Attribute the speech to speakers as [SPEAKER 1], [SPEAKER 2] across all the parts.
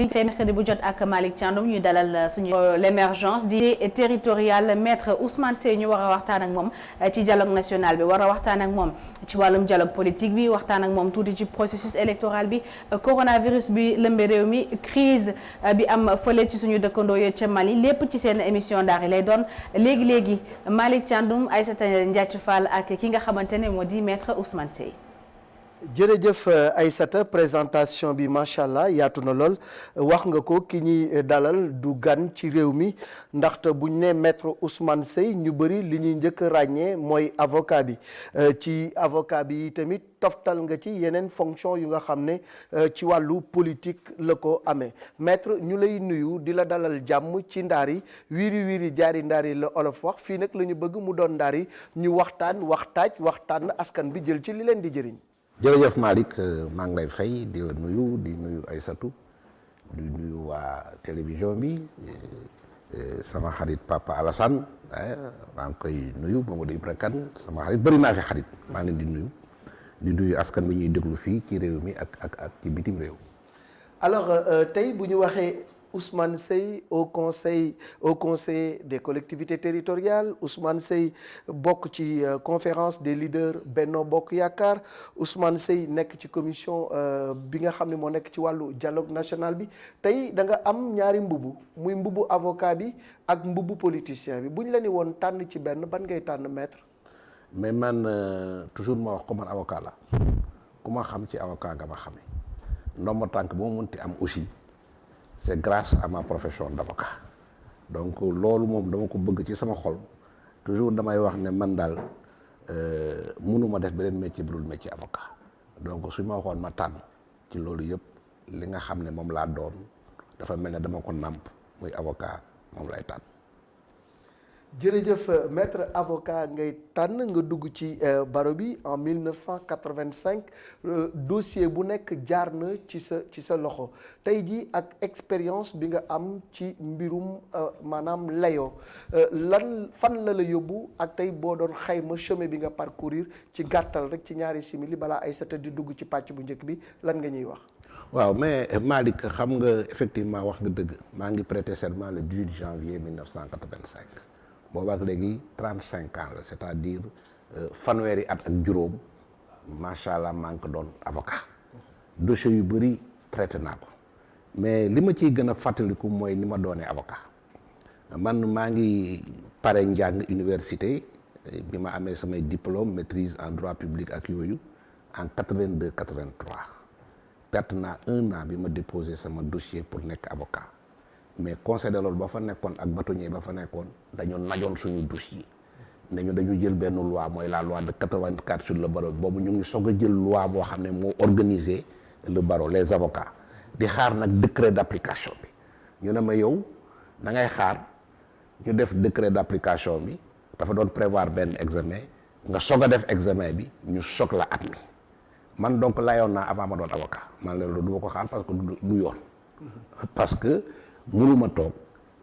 [SPEAKER 1] liñ fay mercredi bu jot ak Malick Thiandoum ñu dalal suñu l'émergence di territoriale maître Ousmane Seye ñu war a waxtaan ak moom ci dialogue national bi war a waxtaan ak moom ci wàllum dialogue politique bi waxtaan ak moom tuuti ci processus électoral bi coronavirus bi lëmbe réew mi crise bi am fële ci suñu dëkkandoo yo ca Mali lépp ci seen émission Ndar yi lay doon léegi Malick Thiandoum Aïssata Ndiathie Fall ak ki nga xamante ne moo di maître Ousmane Seye.
[SPEAKER 2] jërëjëf Aïssata présentation bi macha allah yaatu na lool wax nga ko ki ñuy dalal du gan ci réew mi ndaxte buñ ne maître Ousmane Seye ñu bëri li ñuy njëkk a ràññee mooy avocat bi ci avocat bi tamit toftal nga ci yeneen fonction yu nga xam ne ci wàllu politique la ko amee maître ñu lay nuyu di la dalal jàmm ci Ndar yi wiiri jaari Ndar yi la olof wax fii nag la ñu bëgg mu doon Ndar yi ñu waxtaan askan bi jël ci li leen di jëriñ.
[SPEAKER 3] jërëjëf Malick maa ngi lay fay di la nuyu di nuyu Aïssatou di nuyu waa télévision bi sama xarit Papa Alassane maa ngi koy nuyu Mamadou Ibra Kane sama xarit bëri naa fi xarit maa ngi leen di nuyu askan bi ñuy déglu fii ci réew mi ak ci bitim réew.
[SPEAKER 2] alors tey bu ñu waxee Ousmane Seye au conseil des collectivités territoriales Ousmane Seye bokk ci conférence des leaders Benno Bokk Yaakaar Ousmane Seye nekk ci commission bi nga xam ne moo nekk ci wàllu dialogue national bi tey da nga am ñaari mbubu muy mbubu avocat bi ak mbubu politicien bi bu ñu la ni woon tànn ci benn ban ngay tànn maître.
[SPEAKER 3] mais man toujours ma wax ko man avocat la ku ma xam ci avocat nga ma xamee ndomba tànk bu ma munti am aussi. c'est grâce à ma profession d'avocat donc loolu moom dama ko bëgg ci sama xol toujours damay wax ne man daal mënuma def beneen métier bu dul métier avocat donc su ma waxoon ma tànn ci loolu yëpp li nga xam ne moom laa doon dafa mel ne dama ko nàmp muy avocat moom lay tànn.
[SPEAKER 2] jërëjëf maître avocat ngay tànn nga dugg ci barreau bi en 1985 dossier bu nekk jaar na ci sa loxo tey jii ak expérience bi nga am ci mbirum maanaam layoo fan la yóbbu ak tey boo doon xayma chemin bi nga parcourir ci gàttal rek ci ñaari simili balaa Aïssata di dugg ci pàcc bu njëkk bi lan nga ñuy wax.
[SPEAKER 3] waaw mais Malick xam nga effectivement wax nga dëgg maa ngi prêter serment le 18 janvier 1985. boobaak léegi 35 ans la c'est-à-dire fanweeri at ak juróom macha allah maa ngi ko doon avocat dossier yu bëri traité naa ko mais li ma ciy gën a fàttaliku mooy ni ma doonee avocat man maa ngi pare njàng université bi ma amee samay diplôme maîtrise en droit public ak yooyu en 82 83 perte naa 1 an bi ma déposé sama dossier pour nekk avocat. mais conseil de l'ordre ba fa nekkoon ak bâtonnier ba fa nekkoon dañoo najoon suñu dossier nañu dañu jël benn loi mooy la loi de 84 sur le barreau boobu ñu ngi soog a jël loi boo xam ne moo organiser le barreau les avocats di xaar nag décret d'application bi ñu ne ma yow da ngay xaar ñu def décret d'application bi dafa doon prévoir benn examen nga soog a def examen bi ñu soog la admis man donc layoon naa avant ma doon avocat man leen loolu du ma ko xaar parce que du yoon parce que mënuma toog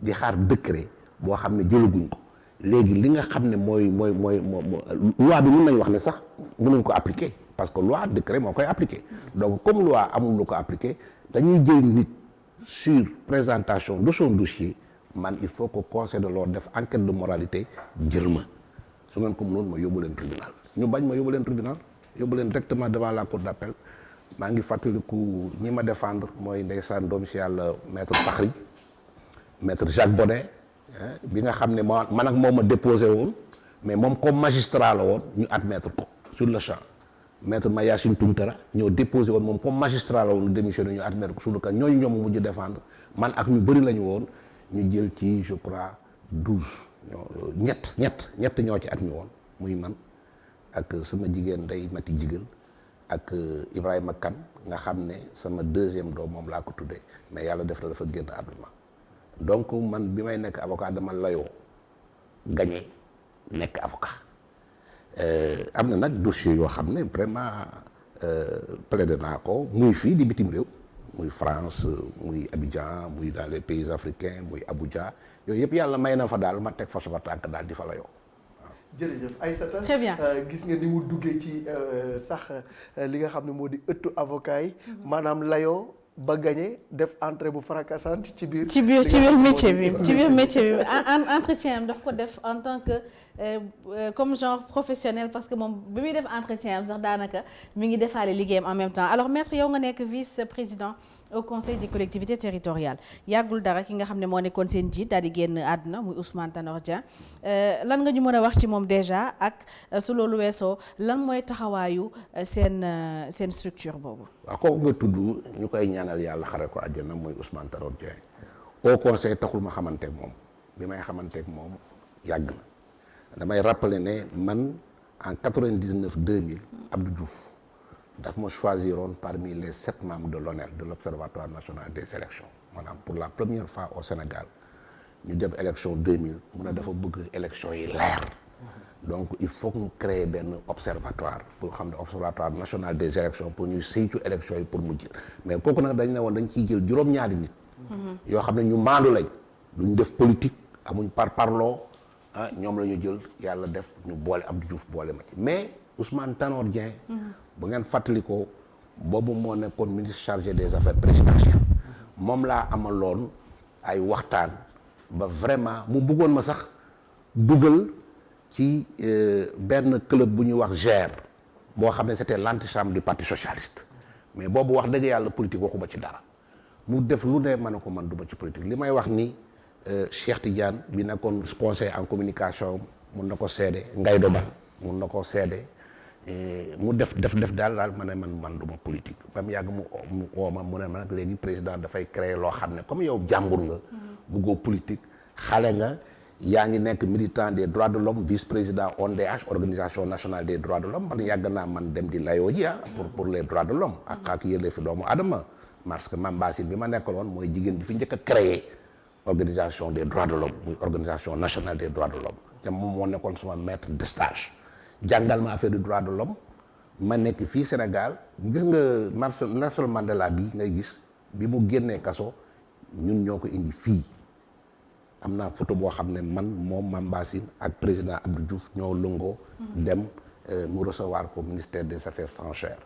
[SPEAKER 3] di xaar décret boo xam ne jëlaguñ ko léegi li nga xam ne mooy loi bi mën nañu wax ne sax mënuñ ko appliquer parce que loi décret moo koy appliquer donc comme loi amul lu ko appliquer dañuy jël nit sur présentation de son dossier man il faut que conseil de l'ordre def enquête de moralité jël ma su ngeen ko mënoon ma yóbbu leen tribunal ñu bañ ma yóbbu leen tribunal yóbbu leen directement devant la cour d'appel maa ngi fàttaliku ñi ma défendre mooy ndeysaan doom si yàlla maître Fakhri maître Jacques Bonnet bi nga xam ne man ak moom ma déposé woon mais moom comme magistrat la woon ñu admettre ko sur le champ maître Mayacine Tunkara ñoo déposé woon moom comme magistrat la woon démissionné ñu admettre ko sur le cas ñooñu ñoom mujj défendre man ak ñu bëri la ñu woon ñu jël ci je crois 12 ñett ñoo ci admis woon muy man ak sama jigéen Ndeye Mati Jigal ak Ibrahima Kane nga xam ne sama deuxième doom moom laa ko tuddee mais yàlla def na dafa génn àdduna donc man bi may nekk avocat dama layoo gagné nekk avocat am na nag dossier yoo xam ne vraiment plaidé naa ko muy fii di bitim réew muy France muy Abidjan muy dans les pays africains muy Abuja yooyu yëpp yàlla may na fa daal ma teg fa sama tànk daal di fa layoo.
[SPEAKER 2] jërëjëf Aïssata
[SPEAKER 1] très bien
[SPEAKER 2] gis nga ni mu duggee ci sax li nga xam ne moo di ëttu avocat yi maanaam layoo ba gagné def entrée bu fracassante ci biir
[SPEAKER 1] métier bi entretien am daf ko def en tant que comme genre professionnel parce que moom bi muy def entretien am sax daanaka mi ngi defaale liggéeyam en même temps alors maître yow nga nekk vice-président au conseil des collectivités territoriales yàggul dara ki nga xam ne moo nekkoon seen jiit daal di génn àdduna muy Ousmane Tanor Dieng lan nga ñu mën a wax ci moom déjà ak su loolu weesoo lan mooy taxawaayu seen structure boobu.
[SPEAKER 3] waaw kooku nga tudd ñu koy ñaanal yàlla xare ko àjjana muy Ousmane Tanor Dieng au conseil taxul ma xamanteeg moom bi may xamanteeg moom yàgg na damay rappeler ne man en 99 2000 Abdou Diouf daf ma choisiroon parmi les 7 membres de l'ONEL de l'Observatoire national des élections maanaam pour la première fois au Sénégal ñu dem élection 2000 mu ne dafa bëgg élection yi leer donc il faut que ñu créer benn observatoire pour xam ne observatoire national des élections pour ñuy saytu élection yi pour mu jël mais kooku nag dañ ne woon dañ ciy jël juróom-ñaari nit yoo xam ne ñu maandu lañ duñ def politique amuñ parloo ñoom la ñu jël yàlla def ñu boole Abdou Diouf boole ma ci mais Ousmane Tanor Dieng bu ngeen fàttalikoo boobu moo nekkoon ministre chargé des affaires présidentielles moom laa amaloon ay waxtaan ba vraiment mu bëggoon ma sax dugal ci benn club bu ñuy wax GER boo xam ne c'était l'antichambre du parti socialiste mais boobu wax dëgg yàlla politique waxuma ci dara mu def lu ne ma ne ko man duma ci politique li may wax ni Cheikh Tidiane bi nekkoon conseiller en communication mun na ko seede Ngay Doba mun na ko seede mu def daal ma ne man duma politique ba mu yàgg mu woo ma mu ne ma nag léegi président dafay créer loo xam ne comme yow jàmbur nga bëggoo politique xale nga yaa ngi nekk militant des droits de l'homme vice-président ONDH organisation nationale des droits de l'homme man yàgg naa man dem di layoo ji pour les droits de l'homme ak yelleefu doomu adama parce que Mame Bassine bi ma nekkaloon mooy jigéen bi fi njëkk a créé organisation des droits de l'homme muy organisation nationale des droits de l'homme te moom moo nekkoon sama maître de stage jàngal ma affaire du droit de l'homme ma nekk fii Sénégal gis nga Nelson Mandela bi ngay gis bi mu génnee kaso ñun ñoo ko indi fii am naa photo boo xam ne man moom Mame Bassine ak président Abdou Diouf ñoo lëngoo dem mu recevoir ko ministère des affaires étrangères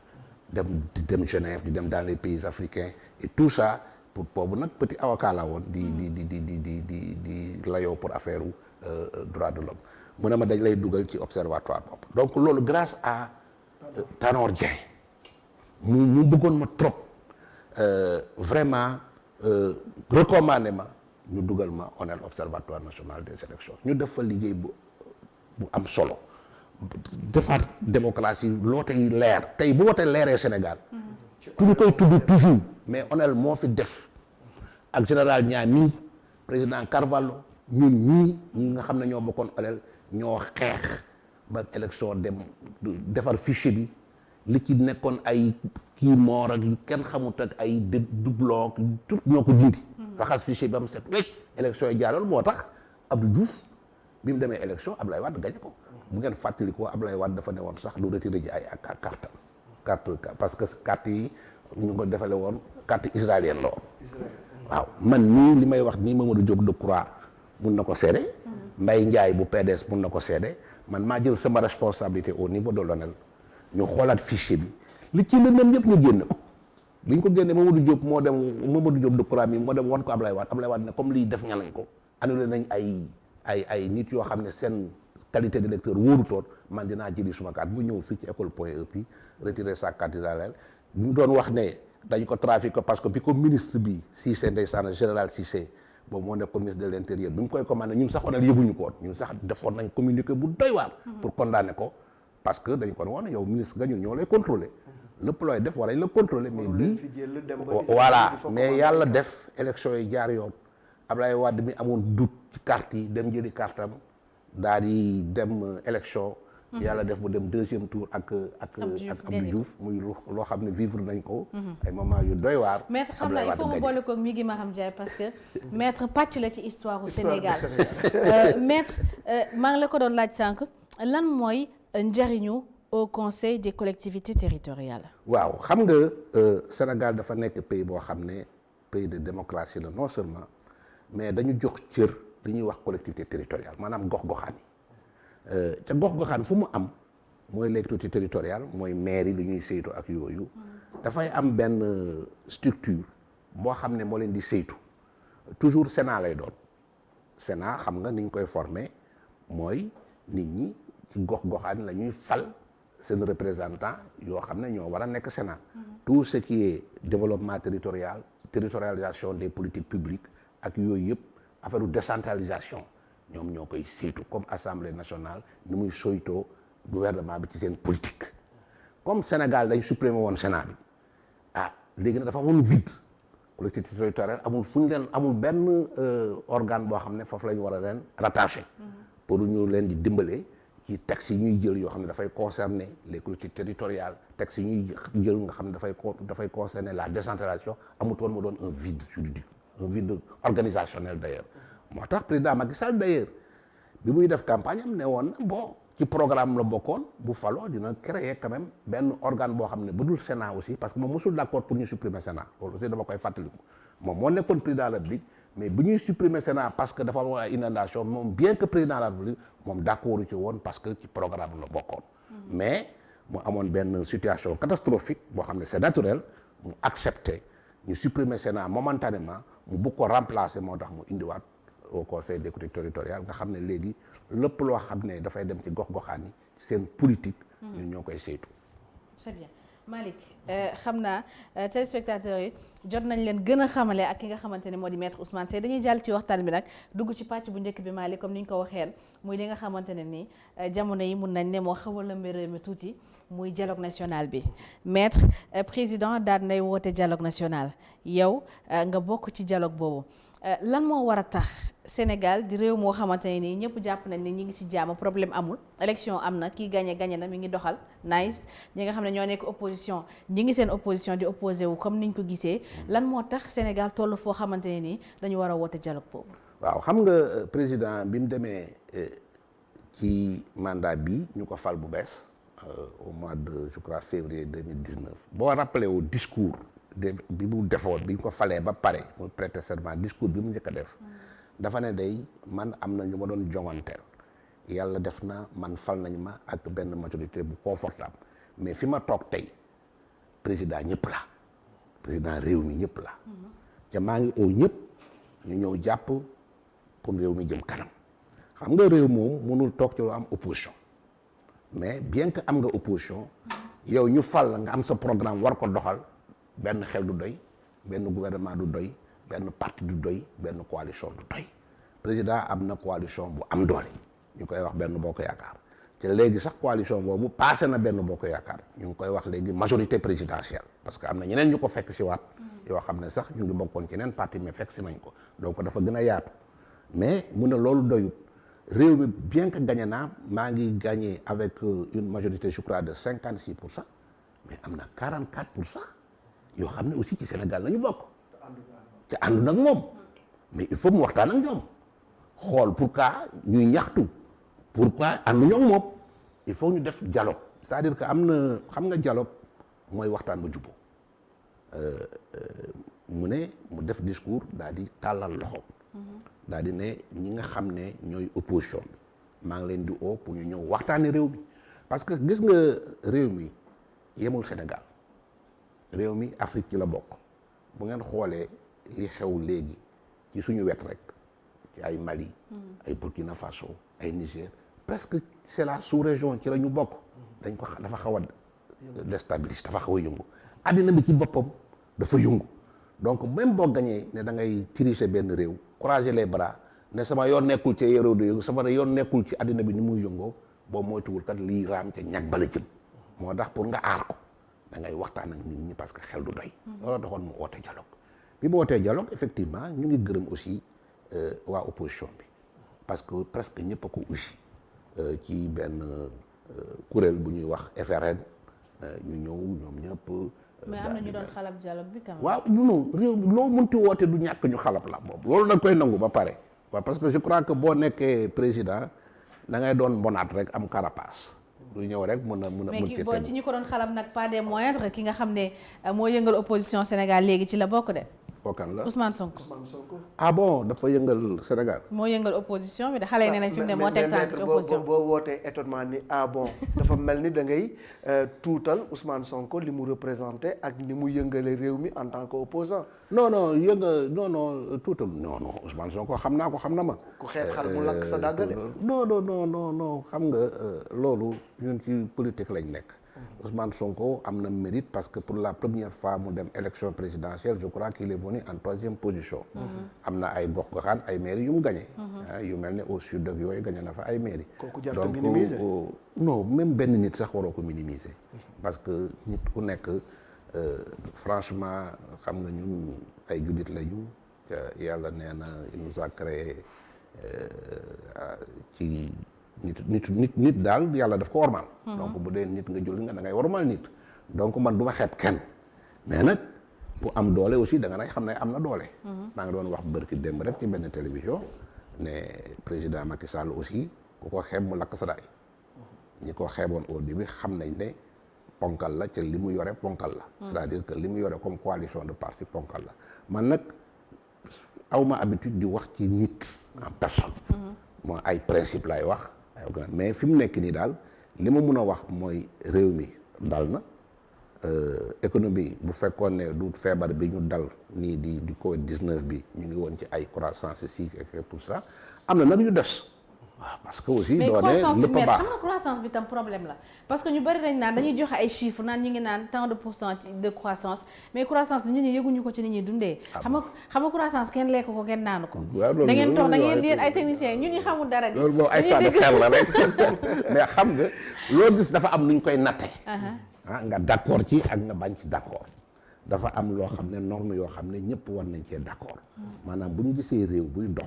[SPEAKER 3] dem Genève di dem dans les pays africains et tout ça pour boobu nag petit avocat la woon di layoo pour affaire droit de l'homme mu ne ma dañ lay dugal ci observatoire boobu donc loolu grâce à Tanor Dieng mu bëggoon ma trop vraiment recommandé ma ñu dugal ma ONEL observatoire national des élections ñu def fa liggéey bu am solo defaat démocratie loote yi leer tey bu wootee leeree Sénégal ñu koy tudd toujours mais ONEL moo fi def ak général Niani président Carvalho ñun ñi nga xam ne ñoo bokkoon ONEL ñoo xeex ba élection dem defar fichier bi li ci nekkoon ay kii moor ak yu kenn xamut ak ay doublon tout ñoo ko dindi raxas fichier bi am set wecc élection yi jaaroon moo tax Abdou Diouf bi mu demee élection Ablaye Wade gañe ko bu ngeen fàttali ko Ablaye Wade dafa ne woon sax du retiré ji ay carte parce que carte yi ñu ko defale woon carte israélienne la woon waaw man nii li may wax nii Mamadou Diop Decroix mun na ko seede Mbaye Ndiaye bu PDS mun na ko seede man maa jël sama responsabilité au niveau de l'ONEL ñu xoolaat fichier bi li ci lëndëm yëpp ñu génne ko bi ñu ko génne Mamadou Diop Decroix mi moo dem wan ko Ablaye Wade ne comme lii def ña nañ ko annulé nañ ay nit yoo xam ne seen qualité d'électeur wóorutoon man dinaa jëli suma carte bu ñëw fii ci école Point E puis retirer sa carte d'identité ñu doon wax ne dañ ko trafiqué parce que bi ko ministre bi Cissé ndeysaan général Cissé boobu moo nekk ministre de l'intérieur bi mu koy commandé ñun sax ONEL yëguñu ko woon ñun sax defoon nañ communiqué bu doy waar pour condamner ko parce que dañ ko woon yow ministre nga ñun ñoo lay contrôler lépp looy def war nañ la contrôler mais bii voilà mais yàlla def élection yi jaar yoon Ablaye Wade mi amoon doute ci carte yi dem jëli carte am daal di dem élection yàlla def mu dem deuxième tour ak Abdou Diouf muy loo xam ne vivre nañ ko ay moment yu doy waar
[SPEAKER 1] maître xam naa il faut mu boole ko mi gi ma xam Ndiaye parce que maître pàcc la ci histoire u Sénégal maître maa ngi la ko doon laaj sànq lan mooy njariñu au conseil des collectivités territoriales
[SPEAKER 3] waaw xam nga Sénégal dafa nekk pays boo xam ne pays de démocratie la non seulement mais dañu jox cër li ñuy wax collectivité territoriale maanaam gox-goxaan yi ca gox-goxaan fu mu am mooy collectivité territoriale mooy maire yi li ñuy saytu ak yooyu dafay am benn structure boo xam ne moo leen di saytu toujours Sénat lay doon Sénat xam nga ni ñu koy former mooy nit ñi ci gox-goxaan la ñuy fal seen représentant yoo xam ne ñoo war a nekk Sénat. tout ce qui est développement territorial territorialisation des politiques publiques ak yooyu yëpp affaire décentralisation ñoom ñoo koy saytu comme assemblée nationale ni muy soytoo gouvernement bi ci seen politique. comme Sénégal dañ supprimer woon Sénat bi léegi nag dafa amoon vide collectivité territoriale amul fu ñu leen amul benn organe boo xam ne foofu la ñu war a leen rattaché. pour ñu leen di dimbale ci textes yi ñuy jël yoo xam ne dafay concerner les collectivités territoriales textes yi ñuy jël nga xam ne dafay concerner la décentralisation amutoon mu doon un vide juridique un vide organisationnel d'ailleurs moo tax président Macky Sall d'ailleurs bi muy def campagne am ne woon na bon ci programme la bokkoon bu faloo dina créer quand même benn organe boo xam ne bu dul Sénat aussi parce que moom mosul d'accord pour ñu supprimer Sénat loolu aussi dama koy fàttaliku moom moo nekkoon président de la République mais bu ñuy supprimer Sénat parce que dafa am ay inondation moom bien que président de la République moom d'accord ci woon parce que ci programme la bokkoon mais mu amoon benn situation catastrophique boo xam ne c'est naturel mu accepter ñu supprimer Sénat momentanément mu bëgg ko remplacer moo tax mu indiwaat au conseil des collectivités territoriales nga xam ne léegi lépp loo xam ne dafay dem ci gox-goxaan yi seen politique ñun ñoo koy saytu.
[SPEAKER 1] Très bien Malick xam naa téléspectateurs yi jot nañ leen gën a xamale ak ki nga xamante ne moo di maître Ousmane Seye dañuy jàll ci waxtaan bi nag dugg ci pàcc bu njëkk bi Malick comme ni ñu ko waxeen muy li nga xamante ne nii jamono yi mun nañ ne moo xaw a lëmbe réew mi tuuti muy dialogue national bi maître président daal nay woote dialogue national yow nga bokk ci dialogue boobu lan moo war a tax Sénégal di réew moo xamante ne nii ñëpp jàpp nañ ni ñi ngi ci jàmm problème amul élection am na kii gagné na mi ngi doxal nice ñi nga xam ne ñoo nekk opposition ñi ngi seen opposition di opposé wu comme niñ ko gisee lan moo tax Sénégal toll foo xamante ne nii dañu war a woote dialogue boobu.
[SPEAKER 3] waaw xam nga président bi mu demee ci mandat bi ñu ko fal bu bees au mois de je crois février 2019 boo rappelé au discours bi mu defoon bi ñu ko falee ba pare mu prêter serment discours bi mu njëkk a def dafa ne day man am na ñu ma doon jonganteel yàlla def na man fal nañ ma ak benn majorité bu confortable mais fi ma toog tey président ñëpp la président réew mi ñëpp la te maa ngi oo ñëpp ñu ñëw jàpp pour réew mi jëm kanam xam nga réew moom mënul toog ci lu am opposition mais bien que am nga opposition yow ñu fal la nga am sa programme war ko doxal benn xel du doy benn gouvernement du doy benn parti du doy benn coalition du doy président am na coalition bu am doole ñu koy wax benn bokk yaakaar te léegi sax coalition boobu passé na benn bokk yaakaar ñu ngi koy wax léegi majorité présidentielle parce que am na ñeneen ñu ko fekk si waat yoo xam ne sax ñu ngi bokkoon ci yeneen parti mais fekk si nañ ko donc dafa gën a yaatu mais mu ne loolu doyut réew mi bien que gagné naa maa ngi gagné avec une majorité je crois de 56% mais am na 44% yoo xam ne aussi ci Sénégal lañu bokk te àndu nag moom mais il faut mu waxtaan ak ñoom xool pourquoi ñuy ñaxtu pourquoi àndu ñoom moom il faut ñu def dialogue c'est-à-dire que am na xam nga dialogue mooy waxtaan ba jubbo mu ne mu def discours daal di tàllal loxo daal di ne ñi nga xam ne ñooy opposition bi maa ngi leen di oo pour ñu ñëw waxtaane réew mi parce que gis nga réew mi yemul Sénégal réew mi Afrique ci la bokk bu ngeen xoolee li xew léegi ci suñu wet rek ci ay Mali ay Burkina Faso ay Niger presque c'est la sous-région ci la ñu bokk dañ ko dafa xaw a déstabiliser dafa xaw a yëngu àddina bi ci boppam dafa yëngu donc même boo gañee ne da ngay diriger benn réew croiser les bras ne sama yoon nekkul ci réew du yëngu sama yoon nekkul ci àddina bi ni muy yëngoo boo moytuwul kat lii raam ca ñag bala jëm moo tax pour nga aar ko da ngay waxtaan ak nit ñi parce que xel du doy loolu taxoon mu oote dialogue bi mu ootee dialogue effectivement ñu ngi gërëm aussi waa opposition bi parce que presque ñëpp a ko aussi ci benn kuréel bu ñuy wax FRN ñu ñëw ñoom ñëpp
[SPEAKER 1] mais am na ñu doon xalab dialogue bi quand même.
[SPEAKER 3] waaw non réew loo mënti woote du ñàkk ñu xalab la moom loolu da koy nangu ba pare waaw parce que je crois que boo nekkee président da ngay doon mbonaat rek am carapace lu ñëw rek mën a
[SPEAKER 1] mais ki boo ci ñu ko doon xalab nag pas des moindres ki nga xam ne moo yëngal opposition Sénégal léegi ci la bokk de.
[SPEAKER 3] kookan la
[SPEAKER 1] Ousmane Sonko.
[SPEAKER 3] ah bon dafa yëngal Sénégal.
[SPEAKER 1] moo yëngal opposition bi de xale yi nee nañ fi mu ne moo teg tànk ci opposition.
[SPEAKER 2] boo wootee étonnement ni ah bon dafa mel ni da ngay tuutal Ousmane Sonko li mu représenté ak ni mu yëngale réew mi en tant que opposant.
[SPEAKER 3] non tuutal non Ousmane Sonko xam naa ko xam na ma.
[SPEAKER 2] ku xeet xal mu lakk sa dàggale.
[SPEAKER 3] non xam nga loolu ñun ci politique lañ nekk. Ousmane Sonko am na mérite parce que pour la première fois mu dem élection présidentielle je crois qu'il est venu en 3e position. am na ay gox-goxaan ay mairie yu mu gagné. yu mel ne au sud ak yooyu gagné na fa ay mairie.
[SPEAKER 2] kooku jar ko minimiser
[SPEAKER 3] non même benn nit sax waroo ko minimiser. parce que nit ku nekk franchement xam nga ñun ay jullit lañu yàlla nee na il nous a créé ci. nit daal yàlla daf ko wormaal. donc bu dee nit nga julli nga da ngay wormaal nit. donc man du ma xeeb kenn mais nag bu am doole aussi da nga nay xam ne am na doole. maa ngi doon wax bërki démb rek ci benn télévision ne président Macky Sall aussi ku ko xeeb mu lakk sa daay. ñi ko xeeboon au début xam nañ ne ponkal la ca li mu yore ponkal la. c'est-à-dire que li mu yore comme coalition de parti ponkal la man nag awma habitude di wax ci nit en personne. moo ay principe lay wax. mais fi mu nekk nii daal li ma mun a wax mooy réew mi dal na économie bu fekkoon ne du feebar bi ñu dal nii di Covid 19 bi ñu ngi woon ci ay croissance si et tout ça am na nag ñu des waaw parce que aussi.
[SPEAKER 1] mais croissance bi
[SPEAKER 3] lépp a baax
[SPEAKER 1] xam nga croissance bi tam problème la parce que ñu bari dañ naan dañuy joxe ay chiffres naan ñu ngi naan tant de pourcent de croissance mais croissance bi nit ñi yëguñu ko ci nit ñi dundee. xam nga croissance kenn lekk ko kenn naanu ko. da ngeen toog da ngeen yéen ay techniciens ñun ñu xamul dara.
[SPEAKER 3] loolu moom ay saa de xel la rek mais xam nga loo gis dafa am nu ñu koy natte. nga d'accord ci ak nga bañ ci d'accord dafa am loo xam ne norme yoo xam ne ñëpp war nañ cee d'accord maanaam bu ñu gisee réew buy dox.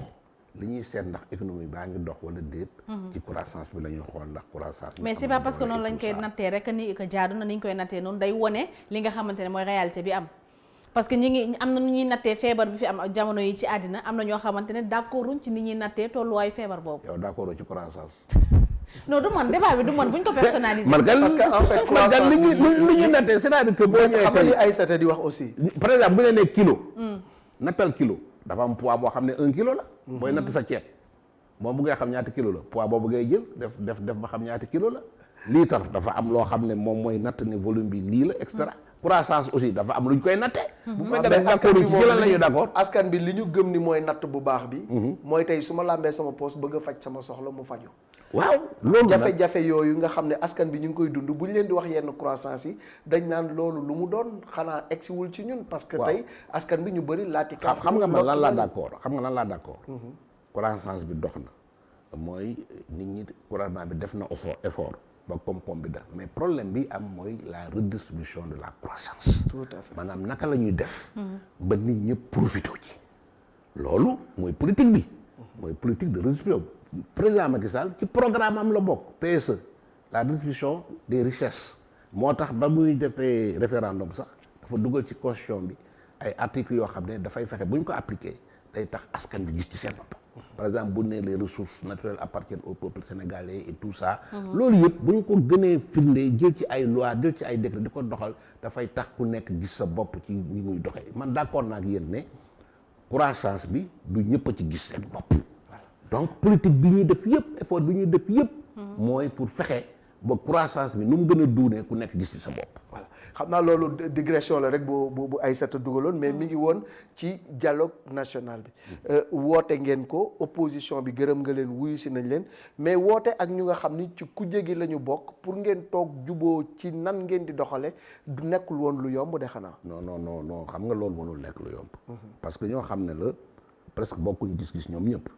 [SPEAKER 3] li ñuy seet ndax économie baa ngi dox wala déet. ci croissance bi la ñuy xool ndax croissance.
[SPEAKER 1] mais c'est pas parce que noonu lañ koy nattee rek ni que jaadu na ni ñu koy nattee noonu day wone li nga xamante ne mooy réalité bi am. parce que ñi ngi am na nu ñuy nattee feebar bi fi am jamono yi ci àddina am na ñoo xamante ne d'accorduñ ci ni ñuy nattee tolluwaayu feebar boobu.
[SPEAKER 3] yow d'accord ci croissance.
[SPEAKER 1] non du man débat bi du man bu ñu ko personnaliser.
[SPEAKER 2] parce que en fait croissance bi
[SPEAKER 3] li ñuy nattee c'est-à-dire que boo ñëwee
[SPEAKER 2] xam nga li Aïssata di wax aussi.
[SPEAKER 3] par exemple bu ne nee kilo. nattal kilo. dafa am poids boo xam ne 1 kilo la. booy natt sa ceeb boo bëggee xam ñaata kilo la poids boo bëggee jël def ba xam ñaata kilo la. litre dafa am loo xam ne moom mooy natt ne volume bi lii la et cetera. croissance aussi dafa am lu ñu koy nattee. bu fekkee ne d'accord ci jëlal nañu d'accord.
[SPEAKER 2] askan bi li ñu gëm ni mooy natt bu baax bi. mooy tey su ma làmbee sama poos bëgg a faj sama soxla mu faju.
[SPEAKER 3] waaw loolu
[SPEAKER 2] jafe-jafe yooyu nga xam ne askan bi ñu ngi koy dund bu ñu leen di wax yenn croissance yi dañ naan loolu lu mu doon xanaa egsiwul ci ñun. parce que tey askan bi ñu bëri laati.
[SPEAKER 3] xam nga man lan laa d'accord. croissance bi dox na mooy nit ñi gouvernement bi def na effort ba koom-koom bi def mais problème bi am mooy la redistribution de la croissance.
[SPEAKER 2] tout à fait
[SPEAKER 3] maanaam naka la ñuy def. ba nit ñëpp profité ci. loolu mooy politique bi. mooy politique de redistribution. président Macky Sall ci programme am la bokk PSE la redistribution des richesses moo tax ba muy defee référendum sax dafa dugal ci constitution bi ay articles yoo xam ne dafay fexe bu ñu ko appliqué day tax askan bi gis ci seen bopp. par exemple bu ne les ressources naturelles appartiennent au peuple sénégalais et tout ça. loolu yëpp bu ñu ko gënee firnde jël ci ay loi jël ci ay décret di ko doxal dafay tax ku nekk gis sa bopp ci ni muy doxee man d'accord naa ak yéen ne croissance bi du ñëpp a ci gis seen bopp. donc politique bi ñuy def yëpp effort bi ñuy def yëpp. mooy pour fexe ba croissance bi nu mu gën a duunee ku nekk gis ci sa bopp.
[SPEAKER 2] voilà xam naa loolu digression la rek bu Aïssata dugaloon mais mi ngi woon ci dialogue national bi. woote ngeen ko opposition bi gërëm nga leen wuyu si nañ leen mais woote ak ñu nga xam ni ci kujje gi la ñu bokk pour ngeen toog juboo ci nan ngeen di doxale du nekkul woon lu yomb de xanaa.
[SPEAKER 3] non xam nga loolu mënul nekk lu yomb. parce que ñoo xam ne la presque bokkuñu gis-gis ñoom ñëpp.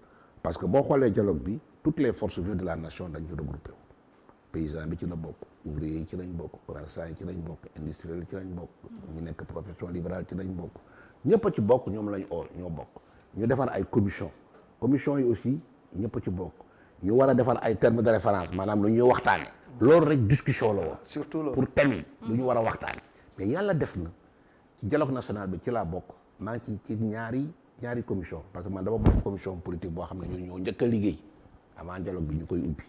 [SPEAKER 3] parce que boo xoolee dialogue bi toutes les forces vives de la nation dañ fi regroupé wu paysan bi ci la bokk ouvrier yi ci lañ bokk commerçant yi ci lañ bokk industriel yi ci lañ bokk ñu nekk profession libérale ci lañ bokk ñëpp a ci bokk ñoom lañ ñoo bokk ñu defar ay commission yi aussi ñëpp a ci bokk ñu war a defar ay termes de référence maanaam lu ñuy waxtaane loolu rek discussion la woon
[SPEAKER 2] surtout loolu
[SPEAKER 3] pour thème yi lu ñu war a waxtaane mais yàlla def na ci dialogue national bi ci laa bokk maa ngi ci ñaari commission parce que man dama bokk commission politique boo xam ne ñun ñoo njëkk a liggéey avant dialogue bi ñu koy ubbi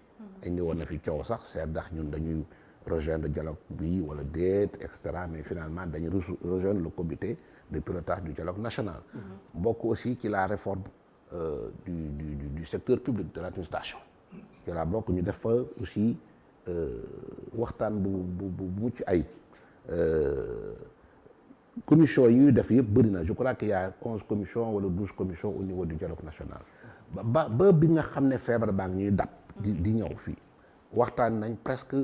[SPEAKER 3] indi woon na fi coow sax seet ndax ñun dañuy rejoindre dialogue bi wala déet et cetera mais finalement dañu rejoindre le comité de pilotage du dialogue national. bokk aussi ci la réforme du secteur public de l'administration. ci la bokk ñu def fa aussi waxtaan bu mucc ayib. commission yi ñuy def yëpp bëri na je crois qu'il y a 11 commissions wala 12 commissions au niveau du dialogue national. ba bi nga xam ne feebar baa ngi ñuy dab. di ñëw fii waxtaan nañ presque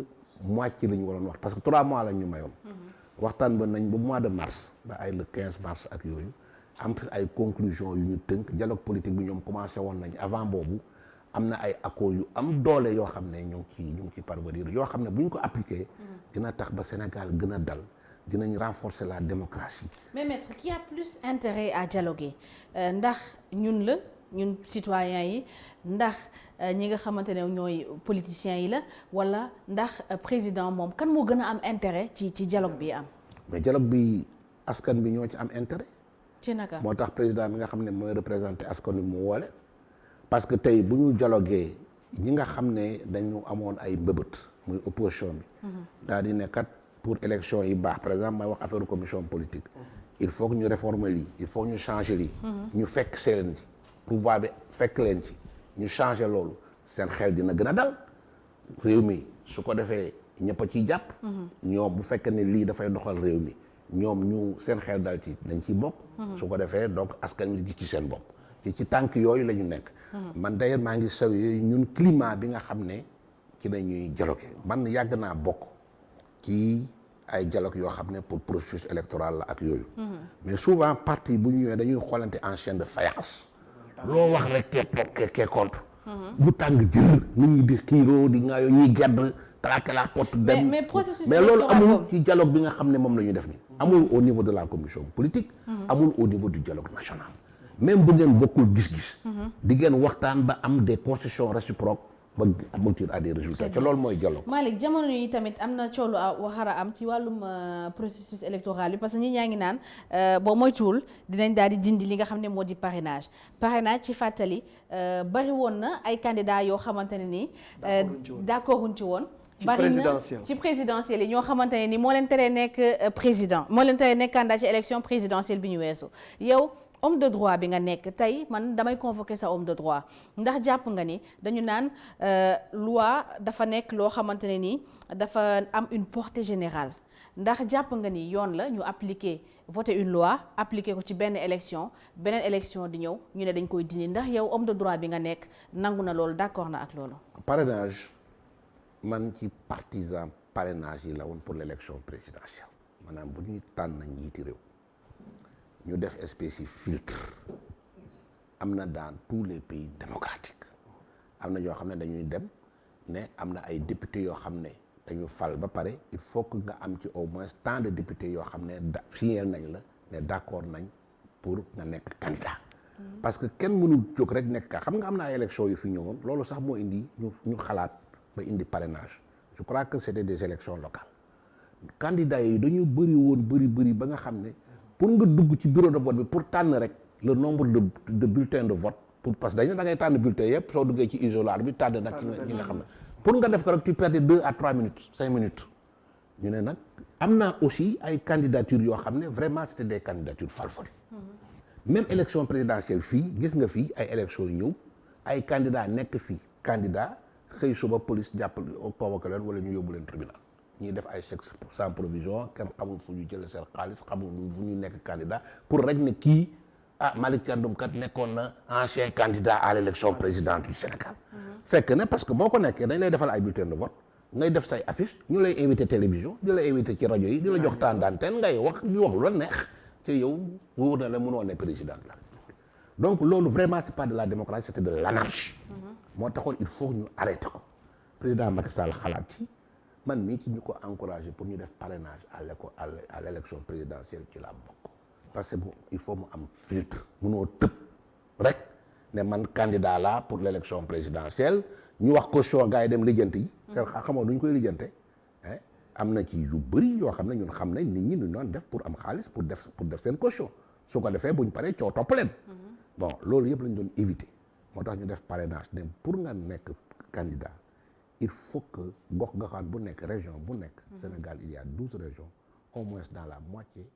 [SPEAKER 3] moitié la ñu waroon wax parce que 3 mois la ñu mayoon. waxtaan ba nañ ba mois de mars ba ay le 15 mars ak yooyu am ay conclusions yu ñu tënk dialogue politique bi ñoom commencé woon nañ avant boobu am na ay accords yu am doole yoo xam ne ñu ngi ci parvenir yoo xam ne bu ñu ko appliqué. dina tax ba Sénégal gën a dal. dinañ renforcer la démocratie.
[SPEAKER 1] mais maître qui a plus intérêt à dialoguer ndax ñun citoyens yi ndax ñi nga xamante ne ñooy politiciens yi la wala ndax président moom kan moo gën a am intérêt ci dialogue bi am.
[SPEAKER 3] mais dialogue bi askan bi ñoo ci am intérêt.
[SPEAKER 1] ci naka
[SPEAKER 3] moo tax président bi nga xam ne mooy représenté askan bi mu woole parce que tey bu ñu dialogué ñi nga xam ne dañu amoon ay mbëbët muy opposition bi. daal di ne kat pour élection yi baax par exemple may wax affaire commission politique. il faut que ñu réformer lii il faut ñu changer lii. ñu fekk seen ci pouvoir bi fekk leen ci ñu changer loolu seen xel dina gën a dal réew mi su ko defee ñëpp a ciy jàpp. ñoom bu fekkee ne lii dafay doxal réew mi ñoom ñu seen xel dal ci dañ ciy bokk. su ko defee donc askan wi gis ci seen bopp ci tànk yooyu la ñu nekk. man d'ailleurs maa ngi saluer ñun climat bi nga xam ne ci la ñuy dialoguer man yàgg naa bokk ci ay dialogue yoo xam ne pour processus électoral la ak yooyu. mais souvent parti bu ñu ñëwee dañuy xoolante en chaîne de faïence. loo wax rek kee contre. bu tàng jër nit ñi di xiiroo di ngaayoo ñuy gedd traquer la porte dem.
[SPEAKER 1] mais processus
[SPEAKER 3] mais loolu
[SPEAKER 1] électoral
[SPEAKER 3] amul ci dialogue bi nga xam ne moom la ñuy def nii. amul au niveau de la commission politique. amul au niveau du dialogue national. même bu ngeen bokkul gis-gis. di ngeen waxtaan ba am des positions réciproques ba aboutir à des résultats te loolu mooy dialogue.
[SPEAKER 1] Malick jamono yi tamit am na coolu waxara am ci wàllum processus électoral bi parce que ñi ñaa ngi naan boo moytuwul dinañ daal di dindi li nga xam ne moo di parrainage ci fàttali bari woon na ay candidats yoo xamante ne ni d'accorduñ ci woon. bari na ci présidentielle yi ñoo xamante ne ni moo leen teree nekk président moo leen teree nekk candidat ci élection présidentielle bi ñu weesu yow. homme de droit bi nga nekk tey man damay convoquer sa homme de droit ndax jàpp nga ni dañu naan loi dafa nekk loo xamante ne ni dafa am une portée générale ndax jàpp nga ni yoon la ñu appliquer voter une loi appliquer ko ci benn élection beneen élection di ñëw ñu ne dañ koy dindi ndax yow homme de droit bi nga nekk nangu na loolu d'accord na ak loolu.
[SPEAKER 3] parrainage man ci partisan parrainage yi la woon pour l'élection présidentielle maanaam bu ñuy tànn njiiti réew. ñu def espèce de filtre am na dans tous les pays démocratiques am na ñoo xam ne dañuy dem ne am na ay députés yoo xam ne dañu fal ba pare il faut que nga am ci au moins tant de députés yoo xam ne signé nañ la ne d'accord nañ pour nga nekk candidat parce que kenn mënul jóg rek nekk ka xam nga am na ay élections yu fi ñëwoon loolu sax moo indi ñu xalaat ba indi parrainage je crois que c'était des élections locales candidats yi dañu bëri ba nga xam ne pour nga dugg ci bureau de vote bi pour tànn rek le nombre de bulletins de vote pour parce que dañu da ngay tànn bulletins yëpp soo duggee ci isoloir bi tànn nag ñi nga xam ne pour nga def ko rek tu perds 2 à 3 minutes 5 minutes ñu ne nag am na aussi ay candidatures yoo xam ne vraiment c'était des candidatures farfelues même élection présidentielle fii gis nga fii ay élections yu ñëw ay candidats nekk fii candidat xëy suba police jàpp convoqué leen wala ñu yóbbu leen tribunal ñuy def ay chèques sans provision kenn xamul fu ñu jëlee seen xaalis xamul fu ñu nekk candidat pour rek ne kii Malick Thiandoum kat nekkoon na ancien candidat à l'élection présidentielle du Sénégal. fekk na parce que boo ko nekkee dañ lay defal ay bulletins de vote ngay def say affiche ñu lay invité télévision di la invité ci rajo yi di la jox temps d'antenne ngay wax di wax lu la neex te yow wóor na la mënoo ne président la donc loolu vraiment c'est pas de la démocratie c'était de l'anarchie. moo taxoon il faut ñu arrêter ko président Macky Sall xalaat ci. man mii ci ñu ko encouragé pour ñu def parrainage à l'élection présidentielle ci la bokk parce que il faut mu am filtre mënoo tëb rek ne man candidat la pour l'élection présidentielle ñu wax caution gars yi dem lijjanti yi xamoo duñ koy lijjante am na ci yu bëri yoo xam ne ñun xam nañ nit ñi ñu doon def pour am xaalis pour def seen caution su ko defee buñ paree coow topp leen bon loolu yëpp lañ doon éviter moo tax ñu def parrainage ne pour nga nekk candidat il faut que gox-goxaan bu nekk région bu nekk Sénégal il y a 12 régions au moins dans la moitié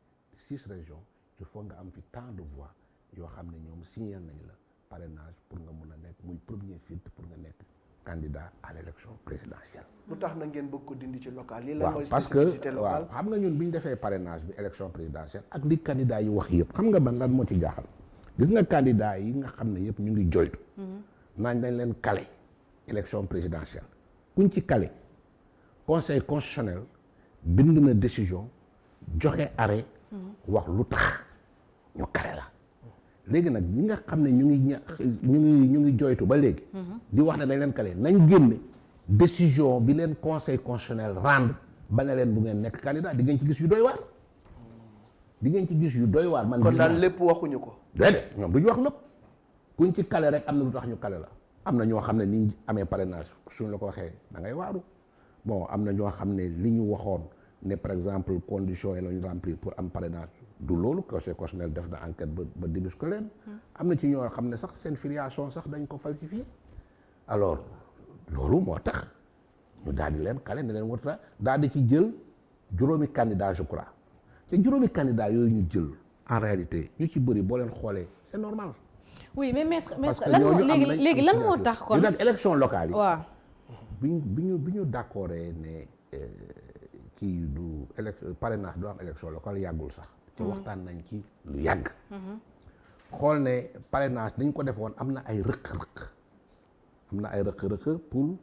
[SPEAKER 3] 6 régions il faut nga am fi tant de voix yoo xam ne ñoom signé nañ la parrainage pour nga mun a nekk muy premier filtre pour nga nekk candidat à l'élection présidentielle.
[SPEAKER 2] lu tax na ngeen bëgg ko dindi ci local yi. lan mooy
[SPEAKER 3] parce que
[SPEAKER 2] spécificité locale
[SPEAKER 3] waaw xam nga ñun bi ñu defee parrainage bi élection présidentielle ak li candidat yi wax yëpp xam nga ban lan moo ci jaaxal gis nga candidat yi nga xam ne yëpp ñu ngi joytu naañ dañ leen kale élection présidentielle kuñ ci kale conseil constitutionnel bind na décision joxe arrêt wax lu tax ñu kale la léegi nag ñi nga xam ne ñu ngi joytu ba léegi di wax ne dañ leen kale nañ génne décision bi leen conseil constitutionnel rendre ba ne leen bu ngeen nekk candidat di ngeen ci gis yu doy waar man
[SPEAKER 2] kon daal lépp waxuñu ko
[SPEAKER 3] déedéet ñoom duñu wax lépp kuñ ci kale rek am na lu tax ñu kale la am na ñoo xam ne ni amee parrainage suñ la ko waxee da ngay waaru bon am na ñoo xam ne li ñu waxoon ne par exemple conditions yi lañu remplir pour am parrainage du loolu conseil constitutionnel def na enquête ba débus ko leen am na ci ñoo xam ne sax seen filiation sax dañ ko falsifié alors loolu moo tax ñu daal di leen kale ne leen warta daal di ci jël juróomi candidat je crois te juróomi candidat yooyu ñu jël en réalité ñu ci bëri boo leen xoolee c'est normal
[SPEAKER 1] oui mais maître lan léegi lan moo tax kon
[SPEAKER 3] nag élection locale yi
[SPEAKER 1] waaw
[SPEAKER 3] bi ñu d'accord ne kii du parrainage du am élection locale yàggul sax te waxtaan nañ ci lu yàgg xool ne parrainage dañ ko defoon am na ay rëq-rëq pour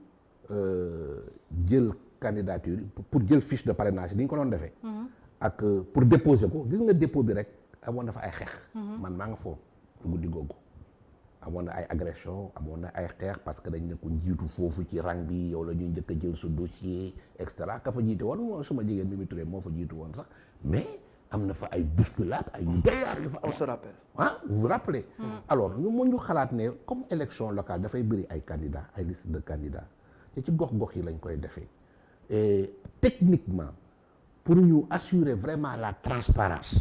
[SPEAKER 3] jël candidature pour jël fiche de parrainage ni ñu ko doon defee ak pour déposer ko gis nga dépôt bi rek amoon na fa ay xeex man maa nga foofu ci guddi googu amoon na ay agression amoon na ay xeex parce que dañ ne ko njiitu foofu ci rang bi yow la ñuy njëkk a jël su dossier et cetera ka fa jiite woon moo suma jigéen Mimi Touré moo fa jiitu woon sax mais am na fa ay bousculade ay doyaar yu fa
[SPEAKER 2] on se rappelle
[SPEAKER 3] vous vous rappelez alors ñu mën ñu xalaat ne comme élection locale dafay bëri ay candidats ay liste de candidats te ci gox-gox yi lañ koy defee et techniquement pour ñu assurer vraiment la transparence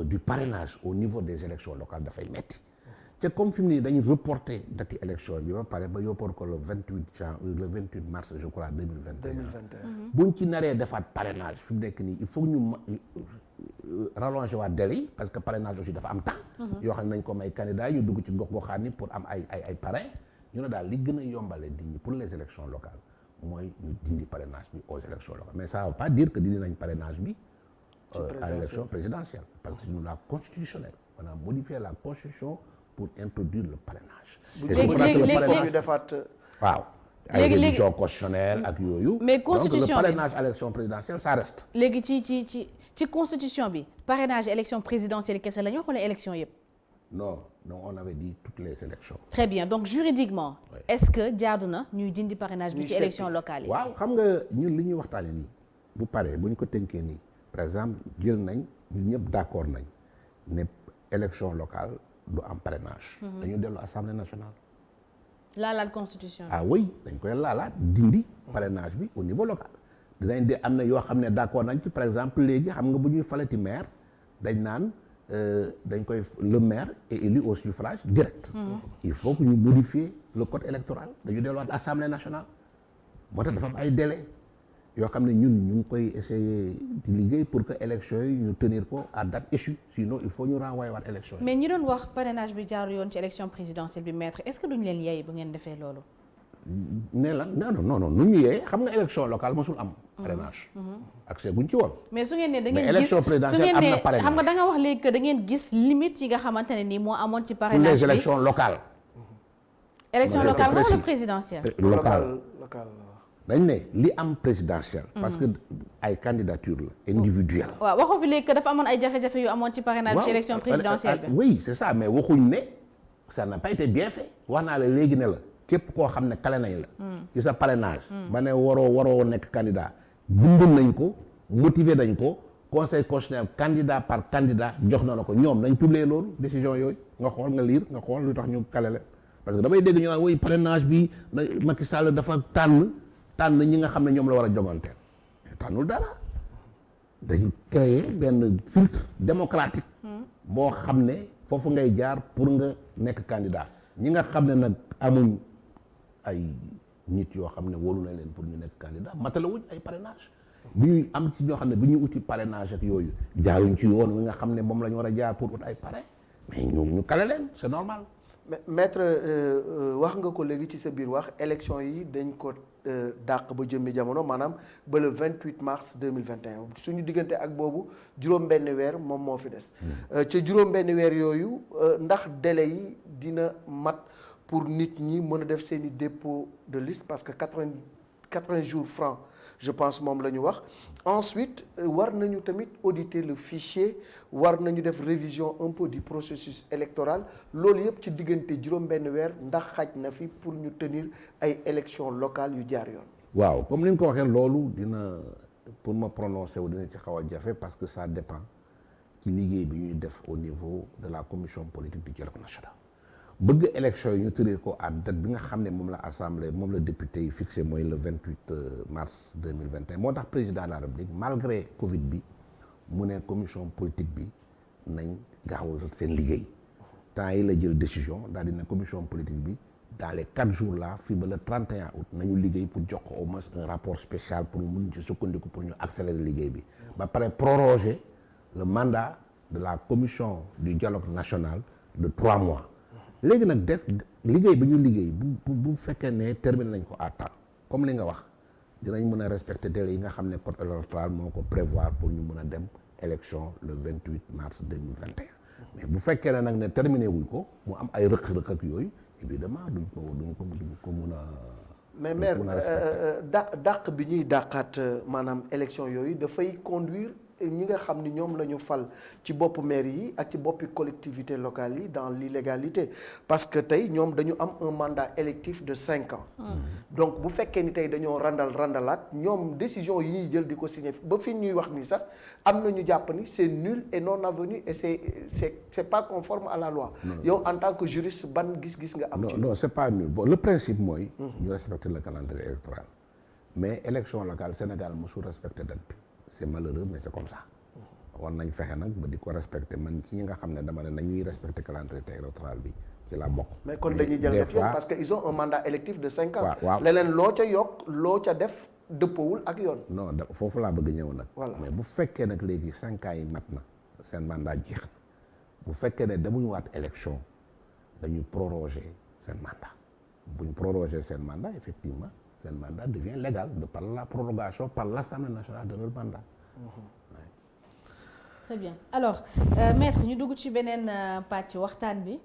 [SPEAKER 3] du parrainage au niveau des élections locales dafay metti te comme fi mu ne dañuy reporter date élection bi ba pare ba yóbboon ko le 28 mars je crois 2021 buñ ci naree defaat parrainage fi mu nekk nii il faut ñu rallonger waat délai yi parce que parrainage aussi dafa am temps yoo xam ne nañ ko may candidat yi ñu dugg ci gox-goxaan yi pour am ay parrain ñu ne daal li gën a yombale dindi pour les élections locales mooy ñu dindi parrainage bi aux élections locales mais ça veut pas dire que dindi nañ parrainage bi à l'élection présidentielle parce que c'est la constitutionnelle on a modifié la constitution pour introduire le parrainage.
[SPEAKER 2] léegi defaat
[SPEAKER 3] waaw ay révision constitutionnelle ak yooyu.
[SPEAKER 1] mais constitution
[SPEAKER 3] donc le parrainage à l'élection présidentielle ça reste.
[SPEAKER 1] léegi ci constitution bi parrainage élection présidentielle kese la ñu wax wala élection yëpp.
[SPEAKER 3] non on avait dit toutes les élections.
[SPEAKER 1] très bien donc juridiquement. Oui. Est-ce que jaadu na ñuy dindi parrainage bi ci élection locale yi.
[SPEAKER 3] waaw xam nga ñun li ñuy waxtaanee nii bu paree bu ñu ko tënkee nii par exemple jël nañ ñun ñëpp d'accord nañ ne élection locale du am parrainage. dañu dellu assemblée nationale.
[SPEAKER 1] laalaat constitution bi.
[SPEAKER 3] ah oui dañ koy laalaat dindi parrainage bi au niveau local. dinañ de am na yoo xam ne d'accord nañ ci par exemple léegi xam nga bu ñuy falati maire dañ naan. dañ koy le maire est élu au suffrage direct. Il faut que ñu modifier le code électoral dañu delluwaat assemblée nationale moo tax dafa am ay délais yoo xam ne ñun ñu ngi koy essayer di liggéey pour que élection yi ñu tenir ko à date échue sinon il faut ñu renvoyer waat élection yi.
[SPEAKER 1] mais ñi doon wax parrainage bi jaaru yoon ci élection présidentielle bi maître est-ce que duñ leen yeey bu ngeen defee loolu.
[SPEAKER 3] ne la non nu ñu yee xam nga élection locale mosul am. parrainage. accès guñ ci woon.
[SPEAKER 1] mais su ngeen ne da ngeen
[SPEAKER 3] gis élection présidentielle am na parrainage
[SPEAKER 1] xam nga da nga wax léegi que da ngeen gis limite yi nga xamante ne nii moo amoon ci parrainage bi
[SPEAKER 3] pour les élections locales.
[SPEAKER 1] élection locale wala présidentielle.
[SPEAKER 2] local
[SPEAKER 3] dañ ne li am présidentielle. parce que ay candidature la individuelle.
[SPEAKER 1] waaw waxoo fi léegi que dafa amoon ay jafe-jafe yu amoon ci parrainage bi ci élection présidentielle bi.
[SPEAKER 3] oui c'est ça mais waxuñ ne ça n'a pas été bien fait wax naa la léegi ne la. képp koo xam ne kale nañ la ci sa parrainage ba ne waroo nekk candidat bindu nañ ko motiver nañ ko conseil constitutionnel candidat par candidat jox na la ko ñoom nañ publier loolu décision yooyu nga xool nga lire nga xool lu tax ñu kale leen parce que damay dégg ñu naan woy parrainage bi Macky Sall dafa tànn ñi nga xam ne ñoom la war a jonganteel tànnul dara dañu créer benn filtre démocratique boo xam ne foofu ngay jaar pour nga nekk candidat ñi nga xam ne nag amuñ ay nit yoo xam ne wóolu nañ leen pour ñu nekk candidat matale wuñ ay parrainage bi ñuy am ci ñoo xam ne bi ñuy uti parrainage ak yooyu jaaruñ ci yoon wi nga xam ne moom la ñu war a jaar pour ut ay parrain mais ñu kale leen c'est normal.
[SPEAKER 2] mais maître wax nga ko léegi ci sa biir wax élection yi dañ ko dàq ba jëmmi jamono maanaam ba le 28 mars 2021 suñu diggante ak boobu juróom-benn weer moom moo fi des. ca juróom-benn weer yooyu ndax délai yi dina mat pour nit ñi mën a def seen i dépôt de liste parce que 80 jours francs je pense moom la ñu wax. Ensuite war nañu tamit auditer le fichier war nañu def révision un peu du processus électoral loolu yëpp ci diggante juróom-benn weer ndax xaj na fi pour ñu tenir ay élections locales yu jaar yoon.
[SPEAKER 3] waaw comme ni nga ko waxee loolu dina pour ma prononcer wu dina ci xaw a jafe parce que ça dépend ci liggéey bi ñuy def au niveau de la commission politique du dialogue national. bëgg élection yi ñu tëral ko à date bi nga xam ne moom la assemblée moom la député yi fixé mooy le 28 mars 2021 moo tax président de la République malgré Covid bi mu ne commission politique bi nañ gaawal seen liggéey temps yi la jël décision daal di ne commission politique bi dans les 4 jours là fii ba le 31 août nañu liggéey pour jox ko au moins un rapport spécial pour mun ci sukkandiku pour ñu accélérer liggéey bi ba pare proroger le mandat de la commission du dialogue national de 3 mois. léegi nag liggéey bi ñu liggéey bu fekkee ne terminé nañ ko à temps comme li nga wax dinañ mën a respecter délai yi nga xam ne code électoral moo ko prévoir pour ñu mën a dem élection le 28 mars 2021 mais bu fekkee ne nag ne terminé wuñ ko mu am ay rëq-rëq ak yooyu évidemment duñ ko mën a.
[SPEAKER 2] mais maire dàq bi ñuy dàqaat maanaam élection yooyu dafay conduire ñi nga xam ni ñoom la ñu fal ci boppu maire yi ak ci boppi collectivité locale yi dans l'illégalité parce que tey ñoom dañu am un mandat électif de 5 ans. Donc bu fekkee ni tey dañoo randalaat ñoom décision yi ñuy jël di ko signer ba fi ñuy wax ni sax am na ñu jàpp ni c'est nul et non avenu et c'est pas conforme à la loi. yow en tant que juriste ban gis-gis nga am.
[SPEAKER 3] non c'est pas nul bon le principe mooy. ñu respecter le calendrier électoral mais élection locale Sénégal mosul respecter date bi. c'est malheureux mais c'est comme ça war nañ fexe nag ba di ko respecter man ci ñi nga xam ne dama ne nañuy respecter calendrier électoral bi ci la bokk.
[SPEAKER 2] mais kon dañuy jël yoon parce que ils ont un mandat électif de 5 ans.
[SPEAKER 3] waaw
[SPEAKER 2] leneen loo ca yokk loo ca def dëppawul ak yoon.
[SPEAKER 3] non foofu laa bëgg ñëw nag.
[SPEAKER 2] voilà
[SPEAKER 3] mais bu fekkee nag léegi 5 ans yi mat na seen mandat jeex na bu fekkee ne demuñu waat élection dañuy proroger seen mandat buñ proroger seen mandat effectivement. seen mandat devient légal de par la prorogation par l'Assemblée nationale de leur mandat.
[SPEAKER 1] Très bien alors maître ñu dugg ci beneen pàcc waxtaan bi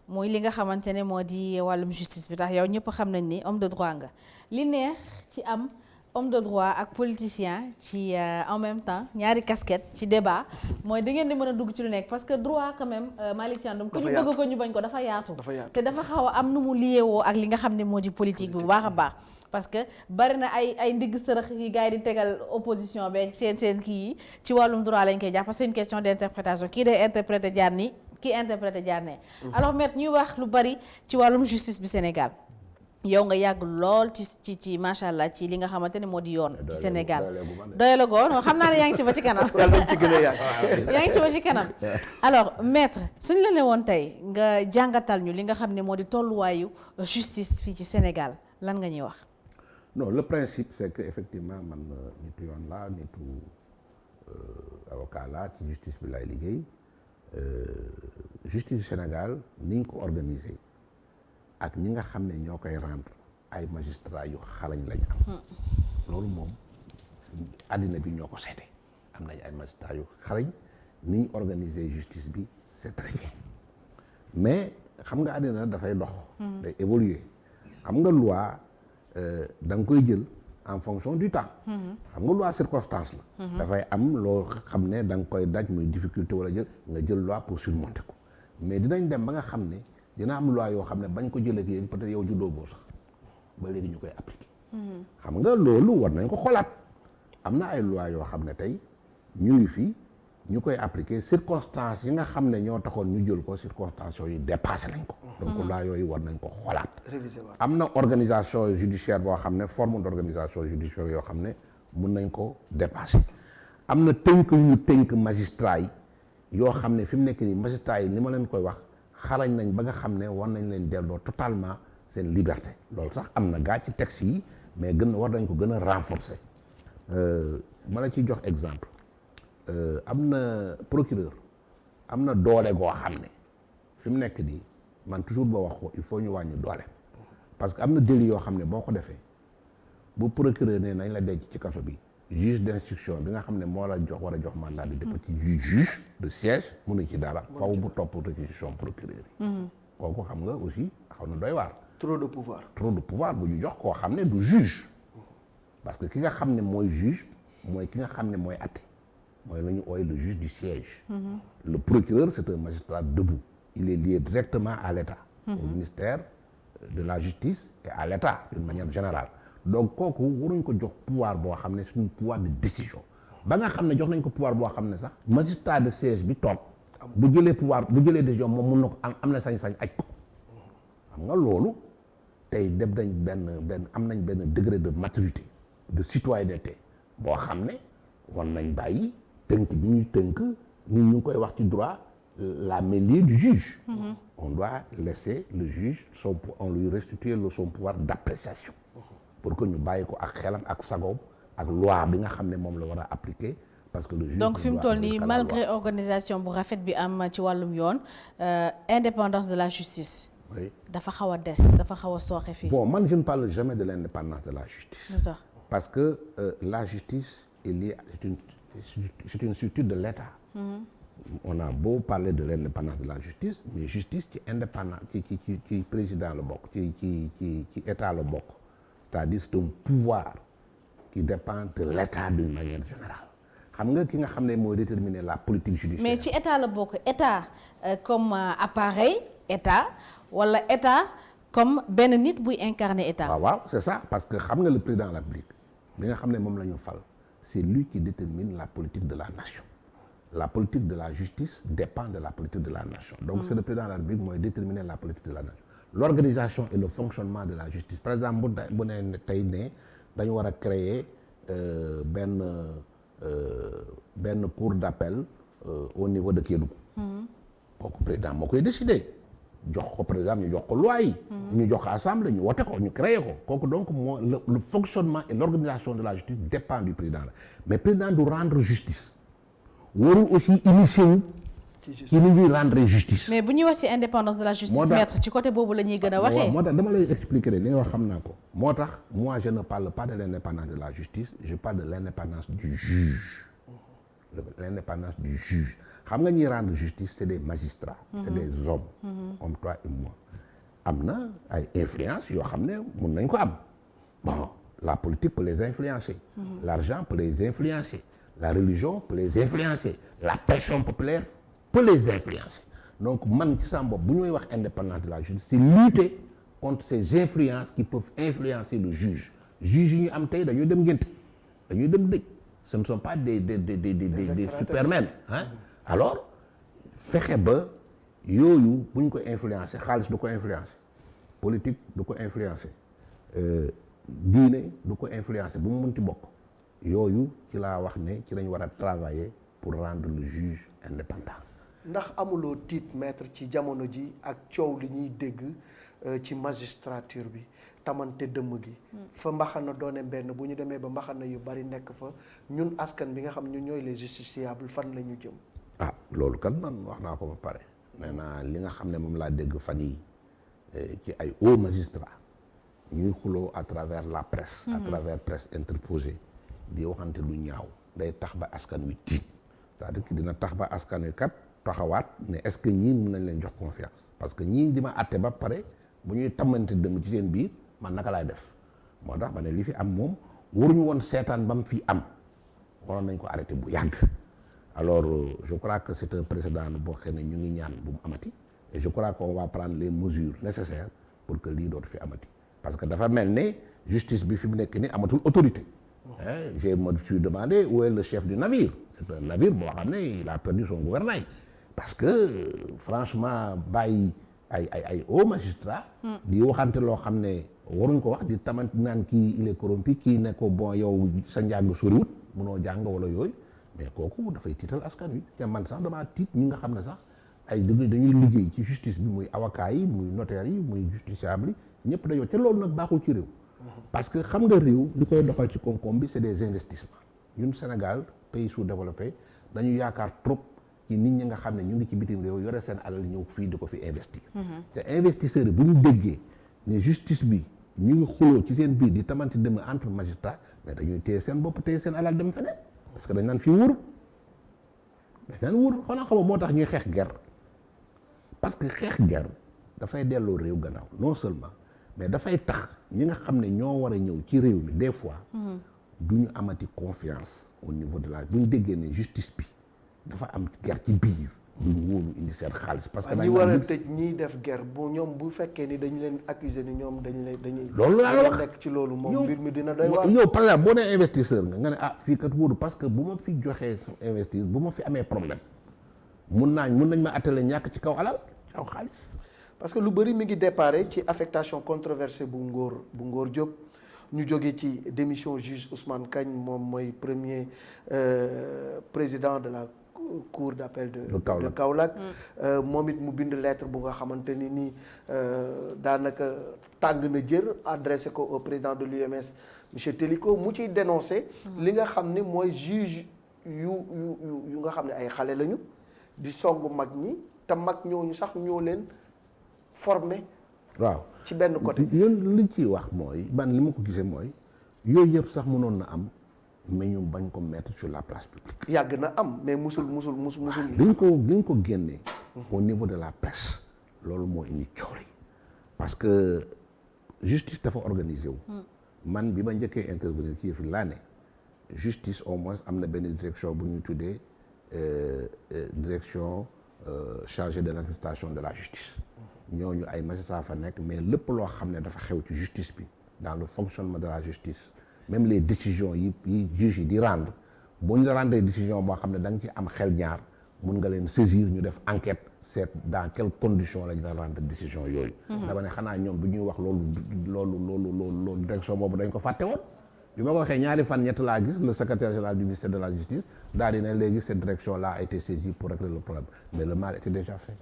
[SPEAKER 1] mooy li nga xamante ne moo di wàllum justice bi tax yow ñëpp xam nañ ni homme de droit nga li neex ci am homme de droit ak politicien ci en même temps ñaari casquette ci débat mooy da ngeen di mën a dugg ci lu nekk parce que droit quand même Malick Thiandoum ko ñu bëgg ko ñu bañ ko dafa yaatu te dafa xaw a am nu mu liyeewoo ak li nga xam ne moo di politique bi bu baax a baax parce que bari na ay ndigg sërëx yi gars yi di tegal opposition beeg seen kii yi ci wàllum droit lañ koy jàpp parce que c'est une question d'interprétation kii day interpréter jaar nii kii interpréter jaar ne alors maître ñuy wax lu bari ci wàllum justice bi Sénégal yow nga yàgg lool ci macha allah ci li nga xamante ne moo di yoon ci Sénégal doyale goo non xam naa ne yaa ngi ci ba ci kanam
[SPEAKER 2] yàlla nañ ci gën a yàgg
[SPEAKER 1] yaa ngi ci ba ci kanam alors maître suñ la ne woon tey nga jàngatal ñu li nga xam ne moo di tolluwaayu justice fii ci Sénégal lan nga ñuy wax.
[SPEAKER 3] non le principe c'est que effectivement man nitu yoon laa nitu avocat laa ci justice bi laay liggéey justice Sénégal ni ñu ko organisé ak ñi nga xam ne ñoo koy rendre ay magistrats yu xarañ lañ am loolu moom àddina bi ñoo ko seete am nañ ay magistrats yu xarañ ni ñu organisé justice bi c'est très bien mais xam nga àddina dafay dox day évoluer xam nga loi da nga koy jël en fonction du temps xam nga loi circonstance la dafay am loo xam ne da nga koy daj muy difficulté wala nga jël loi pour surmonter ko mais dinañ dem ba nga xam ne dina am loi yoo xam ne bañ ko jëlee ak yéen peut-être yow juddoo boo sax ba léegi ñu koy appliquer xam nga loolu war nañ ko xoolaat am na ay loi yoo xam ne tey ñu ngi fii ñu koy appliquer circonstances yi nga xam ne ñoo taxoon ñu jël ko circonstances yooyu dépassé nañ ko donc loi yooyu war nañ ko xoolaat am na organisation judiciaire boo xam ne forme d'organisation judiciaire yoo xam ne mun nañ ko dépasser am na tënk yu tënk magistrat yi yoo xam ne fi mu nekk nii magistrat yi ni ma leen koy wax xarañ nañ ba nga xam ne war nañ leen delloo totalement seen liberté loolu sax am na gaa ci texte yi mais war nañ ko gën a renforcer ma la ciy jox exemple am na procureur am na doole goo xam ne fi mu nekk nii man toujours ba wax ko il faut ñu wàññi doole parce que am na délit yoo xam ne boo ko defee bu procureur ne nañ la denc ci kaso bi juge d'instruction bi nga xam ne moo la war a jox mandat de dépôt ci juge de siège mënu ci dara faw bu topp réquisition procureur yi kooku xam nga aussi xaw na doy waar
[SPEAKER 2] trop de pouvoir
[SPEAKER 3] bu ñu jox koo xam ne du juge parce que ki nga xam ne mooy juge mooy ki nga xam ne mooy atte mooy la ñu ooy le juge du siège le procureur c'est un magistrat debout il est lié directement à l'État au ministère de la justice et à l'État d'une manière générale donc kooku waruñ ko jox pouvoir boo xam ne c'est un pouvoir de décision ba nga xam ne jox nañ ko pouvoir boo xam ne sax magistrat de siège bi toog bu jëlee décision moom mun na ko am na sañ-sañ aj ko xam nga loolu tey dem nañ am nañ benn degré de maturité de citoyenneté boo xam ne war nañ bàyyi tënk bi ñuy tënk ñu ngi koy wax ci droit la mêlée du juge on doit laisser le juge on lui restituer son pouvoir d'appréciation pour que ñu bàyyi ko ak xelam ak sagoom ak loi bi nga xam ne moom la war a appliquer parce que le juge
[SPEAKER 1] donc fi mu toll nii malgré organisation bu rafet bi am ci wàllum yoon indépendance de la justice
[SPEAKER 3] oui
[SPEAKER 1] dafa xaw a des dafa xaw a sooxe fii
[SPEAKER 3] bon man je ne parle jamais de l'indépendance de la justice parce que la justice est liée c'est une structure de l'État on a beau parler de l'indépendance de la justice mais justice ci indépendant ci président la bokk ci état la bokk c'est-à-dire c'est un pouvoir qui dépend de l'État d'une manière générale xam nga ki nga xam ne mooy déterminer la politique judiciaire
[SPEAKER 1] mais ci état la bokk état comme appareil état wala état comme benn nit buy incarner état
[SPEAKER 3] waaw c'est ça parce que xam nga le président de la République bi nga xam ne moom la ñu fal c'est lui qui détermine la politique de la nation la politique de la justice dépend de la politique de la nation donc c'est le président de la République mooy déterminer la politique de la nation l'organisation et le fonctionnement de la justice par exemple bu ne tey ne dañu war a créer benn cour d'appel au niveau de Kédougou kooku président moo koy décider jox ko par exemple ñu jox ko loi yi ñu jox ko assemblée ñu wote ko ñu créer ko kooku donc moo le fonctionnement et l'organisation de la justice dépend du président la mais président du rendre justice warul aussi initier wu ci ni ñuy rendre justice
[SPEAKER 1] mais bu ñuy wax ci indépendance de la justice maître ci côté boobu la ñuy gën a waxee
[SPEAKER 3] moo tax dama lay expliquer li nga wax xam naa ko moo tax moi je ne parle pas de l'indépendance de la justice je parle de l'indépendance du juge l'indépendance du juge xam nga ñuy rendre justice c'est des magistrats c'est des hommes comme toi et moi am na ay influence yoo xam ne mun nañ ko am bon la politique peut les influencer l'argent peut les influencer la religion peut les influencer la pression populaire peut les influencer donc man ci sama bopp bu ñuy wax indépendance de la justice c'est lutter contre ces influences qui peuvent influencer le juge juge yi ñu am tey dañuy dem ngénte dañuy dem dëj ce ne sont pas des supermen hein alors fexe ba yooyu bu ñu ko influencer xaalis du ko influencer politique du ko influencer diine du ko influencer bu mu mënti bokk yooyu ci laa wax ne ci lañ war a travailler pour rendre le juge indépendant.
[SPEAKER 2] ndax amuloo tiit maître ci jamono ji ak coow li ñuy dégg ci magistrature bi tamante dëmm gi fa mbaxana doone benn bu ñu demee ba mbaxana yu bari nekk fa ñun askan bi nga xam ñu ñooy les justiciables fan la ñu jëm.
[SPEAKER 3] ah loolu kan man wax naa ko ba pare nee naa li nga xam ne moom laa dégg fan yi ci ay hauts magistrats ñuy xuloo à travers la presse à travers presse interposée di waxante lu ñaaw day tax ba askan wi tiit c'est-à-dire que dina tax ba askan wi kat taxawaat ne est-ce que ñii mën nañ leen jox confiance parce que ñii di ma àtte ba pare bu ñuy tammante dëmm ci seen biir man naka laay def moo tax ma ne li fi am moom waruñu woon seetaan ba mu fi am waroon nañ ko arrêté bu yàgg alors je crois que c'est un précédent boo xam ne ñu ngi ñaan bu mu amati et je crois qu'on va prendre les mesures nécessaires pour que lii dootu fi amati parce que dafa mel ne justice bi fi mu nekk ni amatul autorité je me suis demandé où est le chef du navire c'est un navire boo xam ne il a perdu son gouvernail parce que franchement bàyyi ay hauts magistrats di waxante loo xam ne waruñ ko wax di tamante naan kii il est corrompu kii ne ko bon yow sa njàng soriwut mënoo jàng wala yooyu mais kooku dafay tiital askan wi te man sax damaa tiit ñi nga xam ne sax dañuy liggéey ci justice bi muy avocat yi muy notaire yi muy justiciable yi ñëpp dañoo te loolu nag baaxul ci réew. parce que xam nga réew li koy doxal ci koom-koom bi c'est des investissements ñun Sénégal pays sous-développé dañu yaakaar trop ci nit ñi nga xam ne ñu ngi ci bitim réew yore seen alal ñëw fii di ko fi investir. te investisseurs yi bu ñu déggee ne justice bi ñu ngi xuloo ci seen biir di tamante dem entre magistrats mais dañuy téye seen bopp téye seen alal dem feneen parce que dañ naan fii wóorul dañ naan wóorul xanaa xam moo tax ñuy xeex guerre parce que xeex guerre dafay delloo réew gannaaw non seulement mais dafay tax ñi nga xam ne ñoo war a ñëw ci réew mi des fois du ñu amati confiance au niveau de la bu ñu déggee ne justice bi dafa am guerre ci biir duñu wóolu indi seen xaalis parce que
[SPEAKER 2] ñi war a tëj ñiy def guerre bu ñoom bu fekkee ni dañu leen accuser ni ñoom dañuy
[SPEAKER 3] loolu laa la wax
[SPEAKER 2] nekk ci loolu moom mbir mi dina doy waar.
[SPEAKER 3] yow par exemple boo nee investisseur nga ne fii kat wóoru parce que bu ma fi joxee investir bu ma fi amee problème mun nañ ma attale ñàkk ci kaw alal ci kaw xaalis.
[SPEAKER 2] parce que lu bëri mi ngi déparé ci affectation controversée bu Ngor Diop ñu jógee ci démission juge Ousmane Kane moom mooy premier président de la cour d'appel de Kaolack moom it mu bind lettre bu nga xamante ni nii daanaka tàng na jër adressé ko au président de l'UMS monsieur Téliko mu ciy dénoncé li nga xam ni mooy juge yu nga xam ne ay xale lañu di song mag ñi te mag ñooñu sax ñoo leen formé
[SPEAKER 3] waaw
[SPEAKER 2] ci benn côté
[SPEAKER 3] ñun liñ ciy wax mooy man li ma ko gisee mooy yooyu yëpp sax mënoon na am mais ñu bañ ko mettre sur la place publique.
[SPEAKER 2] yàgg na am mais musul.
[SPEAKER 3] liñ ko génnee. au niveau de la presse. loolu moo indi coow li parce que justice dafa organisé wu. man bi ma njëkkee intervenir ci yëf laa ne justice au moins am na benn direction bu ñuy tuddee direction chargée de l'administration de la justice. ñooñu ay magistrats fa nekk mais lépp loo xam ne dafa xew ci justice bi dans le fonctionnement de la justice. même les décisions yi juges yi di rendre bu ñu la rendre décision boo xam ne da nga ci am xel ñaar mun nga leen saisir ñu def enquête seet dans quelles conditions la ñu la rendre décision yooyu. dama ne xanaa ñoom bu ñuy wax loolu direction boobu dañ ko fàtte woon. bi ma ko waxee ñaari fan ñett laa gis le secrétaire général du ministère de la justice daal di ne léegi cette direction là a été saisie pour régler le problème mais le mal était déjà fait.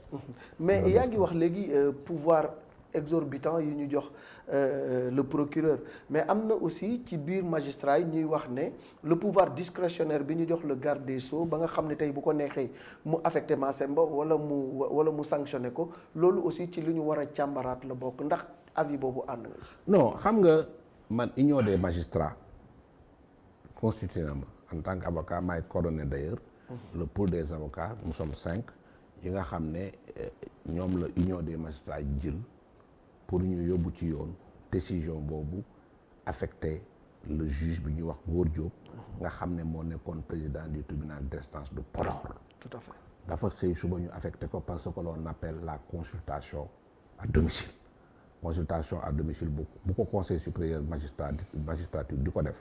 [SPEAKER 2] mais yaa ngi wax léegi pouvoir exorbitant yi ñu jox le procureur mais am na aussi ci biir magistrat yi ñuy wax ne le pouvoir discrétionnaire bi ñu jox le garde des sceaux ba nga xam ne tey bu ko neexee mu affecté Massemba wala mu sanctionné ko loolu aussi ci li ñu war a càmbaraat la bokk ndax avis boobu ànd nga si.
[SPEAKER 3] non xam nga man union des magistrats constitué na ma en tant qu'avocat maay coordonné d'ailleurs le pool des avocats nous sommes 5 yi nga xam ne ñoom la union des magistrats jël pour ñu yóbbu ci yoon décision boobu affecté le juge bi ñuy wax Ngor Diop nga xam ne moo nekkoon président du tribunal d'instance de Podor.
[SPEAKER 2] tout à fait
[SPEAKER 3] dafa xëy suba ñu affecté ko parce que l'on appelle la consultation à domicile consultation à domicile bu ko conseil supérieur magistrature di ko def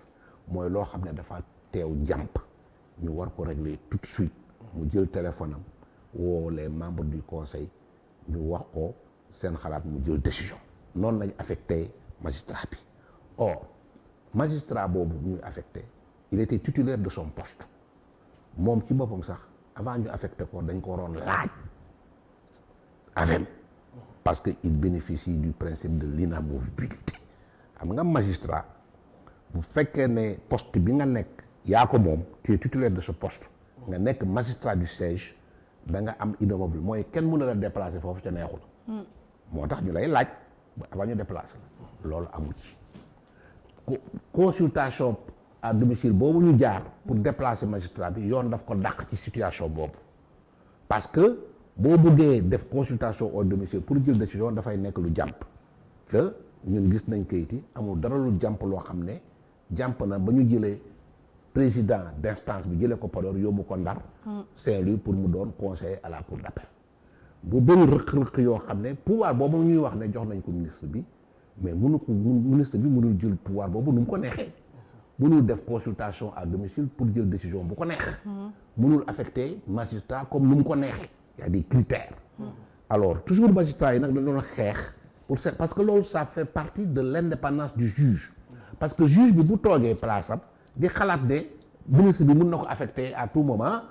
[SPEAKER 3] mooy loo xam ne dafa teew jàmp ñu war ko régler tout de suite mu jël téléphone am woo les membres du conseil ñu wax ko seen xalaat mu jël décision noonu lañ affecté magistrat bi or magistrat boobu ñuy affecté il était titulaire de son poste moom ci boppam sax avant ñu affecté ko dañ ko waroon laaj avec parce que il bénéficie du principe de l'inamovibilité xam nga magistrat bu fekkee ne poste bi nga nekk yaa ko moom tu es titulaire de ce poste nga nekk magistrat du siège da nga am inamovible mooy kenn mën na la déplacer foofu ca neexul moo tax ñu lay laaj avant ñu déplacer la loolu amu ci consultation à domicile boobu ñu jaar pour déplacer magistrat bi yoon daf ko dàq ci situation boobu parce que boo bëggee def consultation au domicile pour jël décision dafay nekk lu jàmp que ñun gis nañ kayit yi amul dara lu jàmp loo xam ne jàmp na ba ñu jëlee président d'instance bi jëlee ko Podor yóbbu ko Ndar Saint-Louis pour mu doon conseiller à la cour d'appel bu bëri rëq-rëq yoo xam ne pouvoir boobu ñuy wax ne jox nañ ko ministre bi mais ministre bi mënul jël pouvoir boobu nu mu ko neexee mënul def consultation à domicile pour jël décision bu ko neex mënul affecter magistrat comme nu mu ko neexee y a des critères alors toujours magistrat yi nag dañ doon xeex pour ça parce que loolu ça fait partie de l'indépendance du juge parce que juge bi bu toogee place am di xalaat ne ministre bi mun na ko affecté à tout moment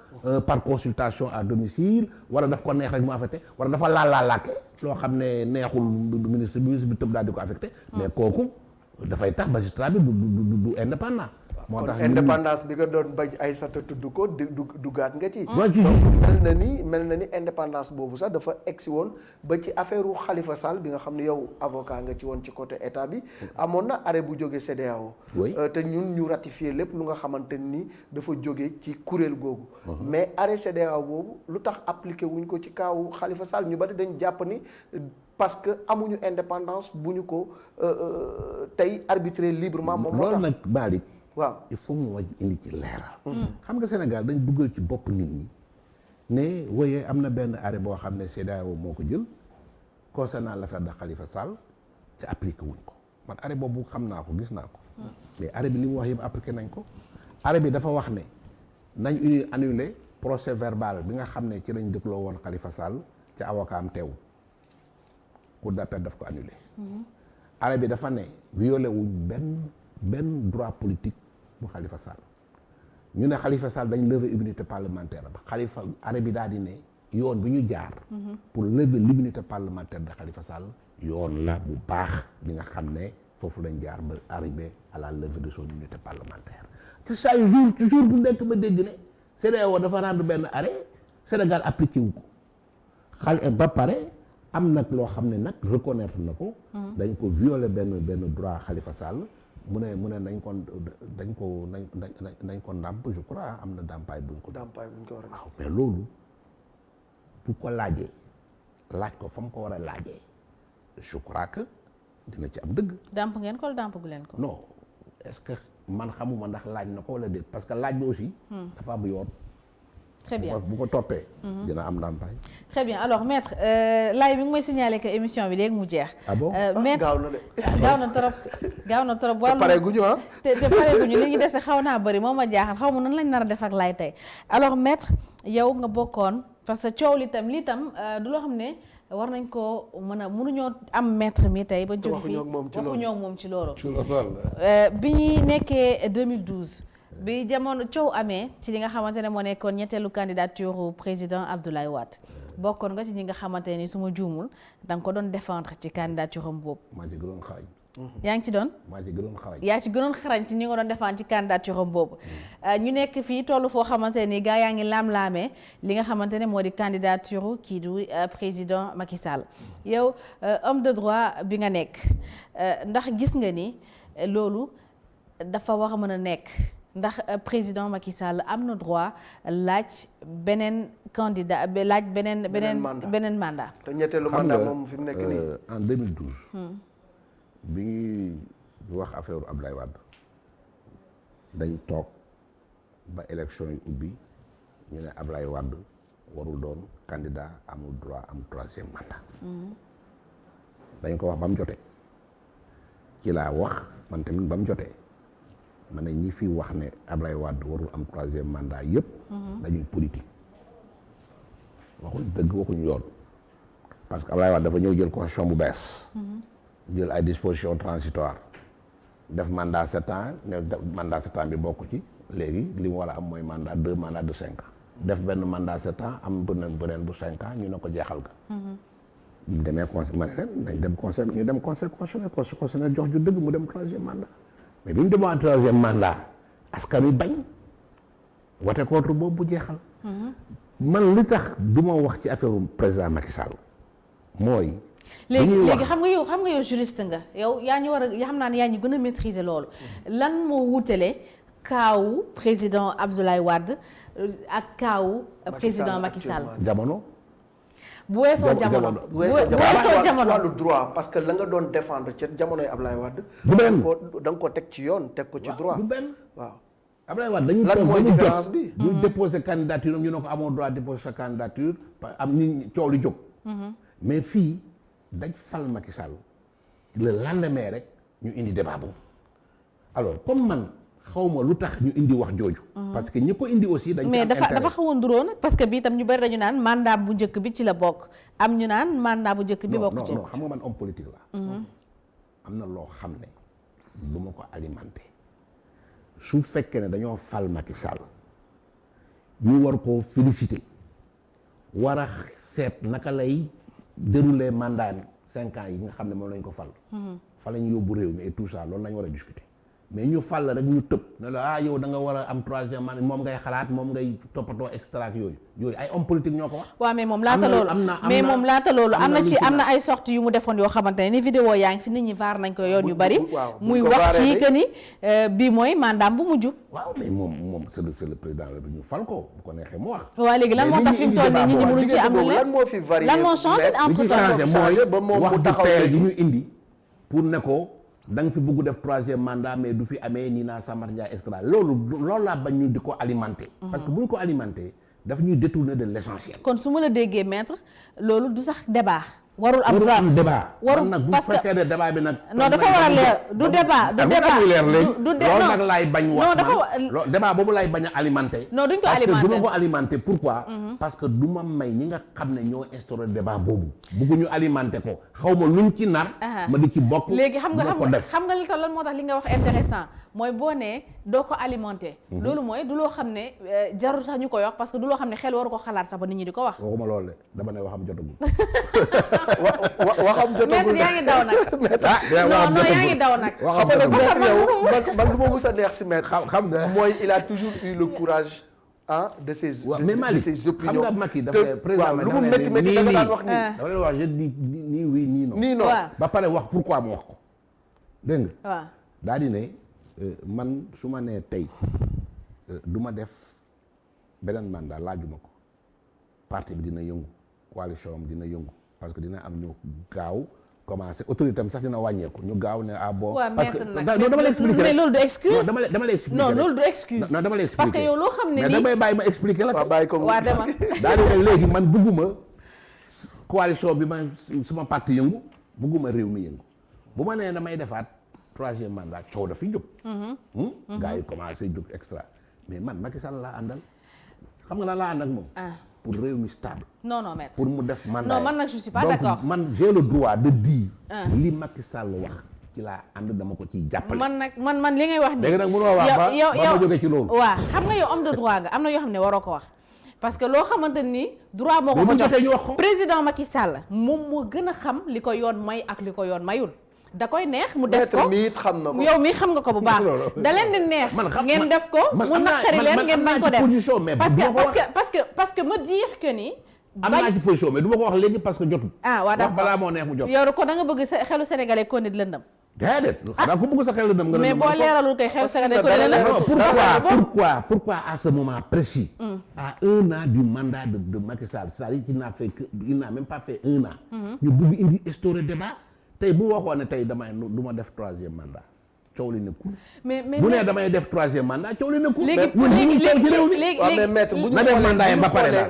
[SPEAKER 3] par consultation à domicile wala daf ko neex rek mu affecté wala dafa laalaalaake loo xam ne neexul ministre bi tëb daal di ko affecté mais kooku dafay tax magistrat bi du indépendant. moo tax
[SPEAKER 2] indépendance bi nga doon bañ Aïssata tudd ko dugaat nga ci.
[SPEAKER 3] donc
[SPEAKER 2] mel na ni indépendance boobu sax dafa egsi woon ba ci affaire Khalifa Sall bi nga xam ne yow avocat nga ci woon ci côté état bi amoon na arrêt bu jógee CEDEAO. te ñun ñu ratifié lépp lu nga xamante ni dafa jóge ci kuréel googu. mais arrêt CEDEAO boobu lu tax appliqué wuñ ko ci kaawu Khalifa Sall ñu bari dañ jàpp ni. parce que amuñu indépendance bu ñu ko tey arbitrer librement. moom moo tax
[SPEAKER 3] loolu nag Malick
[SPEAKER 2] waaw
[SPEAKER 3] il faut mu wàññi indi ci leeral. xam nga Sénégal dañ duggal ci bopp nit ñi ne woyee am na benn arrêt boo xam ne CEDEAO moo ko jël concernant l'affaire de Khalifa Sall te appliqué wuñ ko man arrêt boobu xam naa ko gis naa ko. mais arrêt bi li mu wax yëpp appliqué nañ ko. arrêt bi dafa wax ne nañ annulé procès verbal bi nga xam ne ci lañ dégloo woon Khalifa Sall ci avocat am teew. cour d'appel daf ko annulé. arrêt bi dafa ne violé wuñ benn droit politique bu Khalifa Sall ñu ne Khalifa Sall dañ lever immunité parlementaire ba Khalifa arrêt bi daal di ne yoon bi ñu jaar. pour lever l'immunité parlementaire de Khalifa Sall yoon la bu baax bi nga xam ne foofu lañ jaar ba arrivé à la levée de son immunité parlementaire. te saa yu jour bu nekk ma dégg ne CEDEAO dafa rendre benn arrêt Sénégal appliqué wu ko ba pare. am nag loo xam ne nag reconnaître na ko. dañ ko violer benn droit Khalifa Sall mu ne nañ ko ndàmp je crois am na ndàmpaay buñ ko.
[SPEAKER 2] ndàmpaay buñ ko war a
[SPEAKER 3] waaw mais loolu bu ko laajee laaj ko fa mu ko war a laajee je crois que dina ci am dëgg.
[SPEAKER 1] dàmp ngeen ko wala dàmp gu leen ko.
[SPEAKER 3] non est-ce que man xamuma ndax laaj na ko wala déet parce que laaj bi aussi. dafa am yoon.
[SPEAKER 1] très bien
[SPEAKER 3] bu ko toppee. dina am ndàmpaay.
[SPEAKER 1] très bien alors maître laay bi nga may signaler que émission bi léegi mu jeex.
[SPEAKER 3] ah bon
[SPEAKER 1] maître
[SPEAKER 2] gaaw na de.
[SPEAKER 1] gaaw na trop.
[SPEAKER 2] te pare guñu ah.
[SPEAKER 1] te pare guñu li ñu dese xaw naa bëri moo ma jaaxal xaw ma nan lañ nar a def ak laay tey alors maître yow nga bokkoon parce que coow li tam du loo xam ne war nañ koo mënuñoo am maître mi tey ba jóg fii waxuñoo moom ci loolu. bi ñuy nekkee 2012. bi jamono coow amee ci li nga xamante ne moo nekkoon ñetteelu candidature président Abdoulaye Wade bokkoon nga ci ñi nga xamante ne su ma juumul da nga ko doon défendre ci candidature am boobu.
[SPEAKER 3] maa ci gënoon xarañ.
[SPEAKER 1] yaa ngi ci doon.
[SPEAKER 3] maa ci gënoon xarañ.
[SPEAKER 1] yaa ci gënoon xarañ ci ñi nga doon défendre ci candidature am boobu. ñu nekk fii tollu foo xamante ni gaa yaa ngi laam-laamee li nga xamante ne moo di candidature kii du président Macky Sall. yow homme de droit bi nga nekk ndax gis nga ni loolu dafa war a mën a nekk. ndax président Macky Sall am na droit laaj beneen candidat laaj beneen mandat.
[SPEAKER 2] te ñetteelu mandat moom fi mu nekk nii.
[SPEAKER 3] en 2012. bi ñuy wax affaire Abdoulaye Wade dañ toog ba élection yi ubbi ñu ne Abdoulaye Wade warul doon candidat amul droit am troisième mandat. dañ ko wax ba mu jotee ci laa wax man tamit ba mu jotee. ma ne ñi fi wax ne Ablaye Wade warul am troisième mandat yëpp. dañuy politique waxuñ dëgg waxuñ yoon parce que Ablaye Wade dafa ñëw jël constitution bu bees. jël ay dispositions transitoires def mandat 7 ans ne mandat 7 ans bi bokk ci léegi li mu war a am mooy mandat 2 mandat de 5 ans def benn mandat 7 ans am beneen bu 5 ans ñu ne ko jeexal ga. ñu demee conseil ma ne leen nañ dem conseil ñu dem conseil constitutionnel jox ju dëgg mu dem troisième mandat. mais bi ñu demoon troisième mandat askan wi bañ wote contre boobu bu jeexal. man li tax du ma wax ci affaire président Macky Sall mooy.
[SPEAKER 1] léegi xam nga yow juriste nga yow yaa ñu war a xam naa ne yaa ñu gën a maîtriser loolu. lan moo wutale kaawu président Abdoulaye Wade ak kaawu président Macky Sall.
[SPEAKER 3] jamono.
[SPEAKER 1] bu weesoo jamono bu weesoo jamono
[SPEAKER 2] wàllu droit parce que la nga doon défendre ca jamonoy Ablaye Wade.
[SPEAKER 3] du benn
[SPEAKER 2] da nga ko teg ci yoon teg ko ci droit.
[SPEAKER 3] du benn
[SPEAKER 2] waaw.
[SPEAKER 3] Ablaye Wade dañuy
[SPEAKER 2] lan mooy différence bi.
[SPEAKER 3] ñu déposer candidature am ñu ne ko amoo droit déposer sa candidature am nit coow li jóg. mais fii dañ fal Macky Sall le lendemain rek ñu indi débat boobu alors comme man. xawma lu tax ñu indi wax jooju. parce que ñi ko indi aussi dañ
[SPEAKER 1] mais dafa xawoon duroo nag parce que bii tam ñu bari dañu naan mandat bu njëkk bi ci la bokk am ñu naan mandat bu njëkk bi bokk ci.
[SPEAKER 3] non xam nga man homme politique la am na loo xam ne du ma ko alimenté su fekkee ne dañoo fal Macky Sall ñu war koo féliciter war a seet naka lay dérouler mandat 5 ans yi nga xam ne moom lañ ko fal. fa lañ yóbbu réew mi et tout ça loolu lañ war a discuter mais ñu fal rek ñu tëb ne la yow da nga war a am 3e mandat moom ngay xalaat moom ngay toppatoo extra ak yooyu ay homme politique ñoo ko wax.
[SPEAKER 1] waaw mais moom laata loolu am na ay sorties yu mu defoon yoo xamante ne ni vidéo yaa ngi fi nit ñi vaar nañ ko yoon yu bari. muy wax ci que ni bii mooy mandaam bu mujj.
[SPEAKER 3] waaw mais moom c'est le président la ñu fal ko bu ko neexee mu wax.
[SPEAKER 1] waaw léegi lan moo tax fi mu toll nii nit ñi mënuñ ci am lu
[SPEAKER 2] lan moo fi varié
[SPEAKER 1] lan moo changé entre temps
[SPEAKER 2] ba moom mu taxaw
[SPEAKER 3] wax ñu indi pour ne ko da nga fi bëgg def 3e mandat mais du fi amee nii naa Sambata Ndiaye extra loolu laa bañ ñu di ko alimenter. parce que bu ñu ko alimenter daf ñuy détourner de l'essentiel.
[SPEAKER 1] kon su ma la déggee maître loolu du sax débat. warul am
[SPEAKER 3] débat
[SPEAKER 1] warul
[SPEAKER 3] nag bu
[SPEAKER 1] parce que
[SPEAKER 3] fekkee ne débat bi nag.
[SPEAKER 1] non dafa war a leer du débat
[SPEAKER 3] loolu nag laay bañ wax man débat boobu laay bañ a alimenter.
[SPEAKER 1] non duñ ko
[SPEAKER 3] parce que
[SPEAKER 1] alimenter
[SPEAKER 3] du ma ko alimenter pourquoi. parce que du ma may ñi nga xam ne ñoo instauré débat boobu bëgguñu alimenter ko xaw ma luñ ci nar. ma di ci bokk
[SPEAKER 1] léegi xam nga li tax lan moo tax li nga wax intéressant mooy boo nee doo ko alimenter. loolu mooy du loo xam ne jarul sax ñu koy wax parce que du loo xam ne xel waru ko xalaat sax ba nit ñi di ko wax.
[SPEAKER 3] waxuma loolu de dama ne waxam jotagul.
[SPEAKER 2] waxam jotagul
[SPEAKER 1] maître yaa ngi daw nag. non yaa ngi daw nag.
[SPEAKER 2] xam nga maître yow man lu ma mës a neex si maître.
[SPEAKER 3] xam nga
[SPEAKER 2] mooy il a toujours eu le courage de ses opinions.
[SPEAKER 3] xam nga Macky dafa président
[SPEAKER 2] lu mu métti métti da nga daan wax nii.
[SPEAKER 3] dama leen wax je dis nii oui nii non.
[SPEAKER 2] nii non
[SPEAKER 3] ba pare wax pourquoi mu wax ko dégg nga.
[SPEAKER 1] waaw
[SPEAKER 3] daa di ne man su ma nee tey du ma def beneen mandat laajuma ko parti bi dina yëngu coalition am dina yëngu. parce que dina am ñu gaaw commencé autorité am sax dina wàññeeku ñu gaaw ne bon. parce que non dama lay expliquer
[SPEAKER 1] mais loolu du excuse.
[SPEAKER 3] non dama lay expliquer
[SPEAKER 1] non loolu du excuse.
[SPEAKER 3] non dama lay expliquer
[SPEAKER 1] parce que yow loo xam ne nii
[SPEAKER 3] mais damay bàyyi ma expliquer la.
[SPEAKER 2] waaw bàyyi ko
[SPEAKER 1] waa dama
[SPEAKER 3] daal di ne léegi man bëgguma coalition bi ma suma parti yëngu bëgguma réew mi yëngu bu ma nee damay defaat 3e mandat coow dafiy jóg. gars yi commencé jóg extra mais man Macky Sall laa àndal xam nga lan laa ànd ak moom. pour réew mi stable.
[SPEAKER 1] non maître
[SPEAKER 3] pour mu def mandat
[SPEAKER 1] non man nag je suis pas d'accord.
[SPEAKER 3] donc man j'ai le droit de dire. li Macky Sall wax ci laa ànd dama ko ciy jàppale.
[SPEAKER 1] man li ngay wax nii.
[SPEAKER 3] léegi nag mënoo wax ba ma jóge ci loolu.
[SPEAKER 1] waaw xam nga yow homme de droit nga am na yoo xam ne waroo ko wax parce que loo xamante ni droit moo ko jox président Macky Sall moom moo gën a xam li ko yoon may ak li ko yoon mayul. da koy neex mu def ko yow mii xam nga ko bu baax da leen di neex ngeen def ko mu naqari leen ngeen bañ ko def parce que me dire que ni
[SPEAKER 3] am naa ci position mais du ma ko wax léegi parce que jotul
[SPEAKER 1] waaw d'accord
[SPEAKER 3] balaa moo neex mu jot
[SPEAKER 1] yow ko da nga bëgg xelu sénégalais ko nit lëndëm
[SPEAKER 3] déedéet xanaa ko bëgg sa xel lëndëm nga
[SPEAKER 1] mais boo leeralul kay xelu sénégalais ko nit lëndëm
[SPEAKER 3] pourquoi à ce moment précis à 1 an du mandat de Macky Sall c'est-à-dire il n'a même pas fait 1 an ñu bëgg indi instaurer débat tey bu waxoon ne tey damay du ma def 3e mandat coow li nekkul. mais bu nee damay def 3e mandat coow li nekkul.
[SPEAKER 1] léegi
[SPEAKER 2] mais maître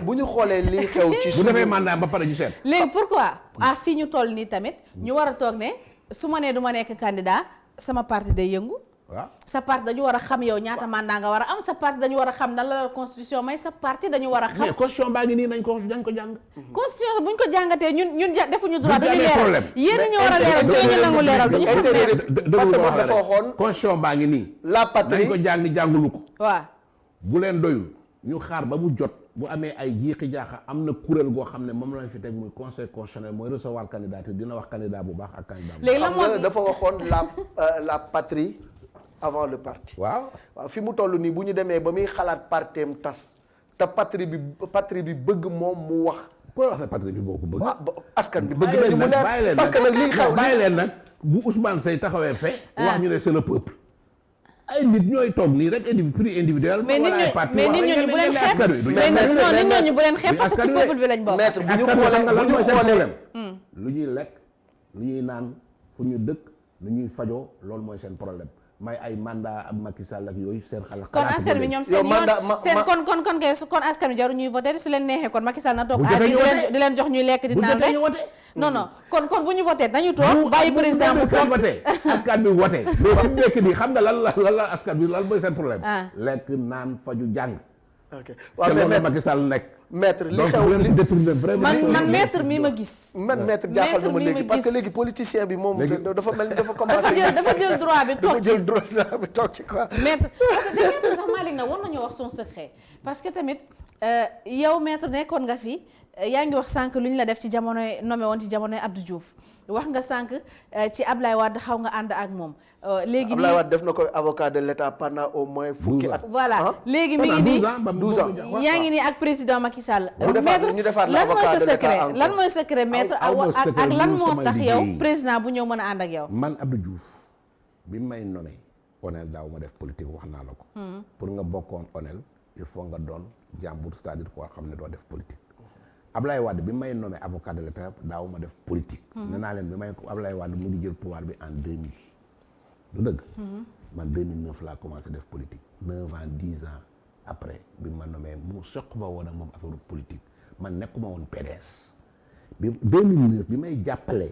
[SPEAKER 2] bu ñu xoolee lii xew ci
[SPEAKER 3] bu defee mandat ba pare ñu seet.
[SPEAKER 1] léegi pourquoi fii ñu toll nii tamit ñu war a toog ne su ma nee du ma nekk candidat sama parti day yëngu.
[SPEAKER 3] waaw
[SPEAKER 1] sa parti dañu war a xam yow ñaata mandat nga war a am sa parti dañu war a xam nan la constitution may sa parti dañu war a xam.
[SPEAKER 3] mais constitution baa ngi nii nañ ko jàng.
[SPEAKER 1] constitution bu ñu ko jàngatee ñun defuñu droit duñu leeral yéen a ñu war a leeral su ñu nangu leeral duñu xam ne
[SPEAKER 2] parce que moom dafa waxoon
[SPEAKER 3] constitution baa ngi nii.
[SPEAKER 2] la patrie
[SPEAKER 3] nañ ko jàngulu ko.
[SPEAKER 1] waaw
[SPEAKER 3] bu leen doyul ñu xaar ba mu jot bu amee ay jiixi jaaxa am na kuréel goo xam ne moom lañ fi teg muy conseil constitutionnel mooy recevoir candidature dina wax candidat bu baax ak candidat bu baax.
[SPEAKER 1] léegi la moom
[SPEAKER 2] dafa waxoon la patrie avant le parti.
[SPEAKER 3] waaw
[SPEAKER 2] fi mu toll nii bu ñu demee ba muy xalaat parteem tas te patrie bi bëgg moom mu wax.
[SPEAKER 3] koy wax ne patrie bi boo ko bëgg.
[SPEAKER 2] askan bi bëgg nañu mu leer parce que nag lii xew
[SPEAKER 3] bàyyi leen nag bu Ousmane Seye taxawee fe wax ñu ne c'est le peuple. ay nit ñooy toog nii rek prix individuel.
[SPEAKER 1] mais nit ñooñu bu leen xeeb nit ñooñu bu leen xeeb parce que ci peuple bi lañ bokk.
[SPEAKER 2] maître bu ñu xoolee
[SPEAKER 3] lu ñuy lekk lu ñuy naan fu ñu dëkk lu ñuy fajoo loolu mooy seen problème may ay mandat ak Macky Sall ak yooyu seen xalaat.
[SPEAKER 1] kon askan bi ñoom seen yoon seen kon askan bi jaru ñuy voté su leen neexee kon Macky Sall na toog di leen jox ñuy lekk di naan rek non kon bu ñu voté nañu toog bàyyi président bu toog
[SPEAKER 3] voté askan bi voté mais fi mu nekk nii xam nga lan la askan bi lan mooy seen problème lekk naan faju jàng
[SPEAKER 2] ok waaw mais
[SPEAKER 3] Macky Sall nekk
[SPEAKER 2] maître li
[SPEAKER 3] donc
[SPEAKER 2] xew
[SPEAKER 3] bu leen ko détourner vraiment.
[SPEAKER 1] man maître mi ma gis.
[SPEAKER 2] maître jaaxal na ma léegi parce que léegi politicien bi moom dafa mel ni dafa commencé
[SPEAKER 1] dafa jël droit bi toog ci
[SPEAKER 2] dafa jël droit bi toog ci quoi.
[SPEAKER 1] maître parce que maître sax Malick nag war nañoo wax son secret parce que tamit yow maître nekkoon nga fi yaa ngi wax sànq lu ñu la def ci jamonoy nommé woon ci jamonoy Abdou Diouf wax nga sànq ci Ablaye Wade xaw nga ànd ak moom. léegi nii
[SPEAKER 2] Ablaye Wade def na ko avocat de l'État pendant au moins fukki at.
[SPEAKER 1] voilà léegi mi ngi nii
[SPEAKER 2] 12 ans
[SPEAKER 1] yaa ngi nii ak président Macky Sall.
[SPEAKER 2] ñu defaat la avocat de l'État encore
[SPEAKER 1] lan mooy secret maître ak lan moo tax yow président bu ñëw mën a ànd ak yow.
[SPEAKER 3] man Abdou Diouf bi may nommé ONEL daaw ma def politique wax naa la ko. pour nga bokkoon ONEL il faut nga doon jàmbur c'est-à-dire koo xam ne doo def politique. Ablaye Wade bi may nommé avocat de l'État daaw ma def politique. nee naa leen bi may Ablaye Wade mu ngi jël pouvoir bi en 2000. du dëgg. man 2009 laa commencé def politique 9 ans 10 ans après bi ma nommé mu soq ma woon ak moom affaire politique man nekkuma woon PDS. bi 2009 bi may jàppale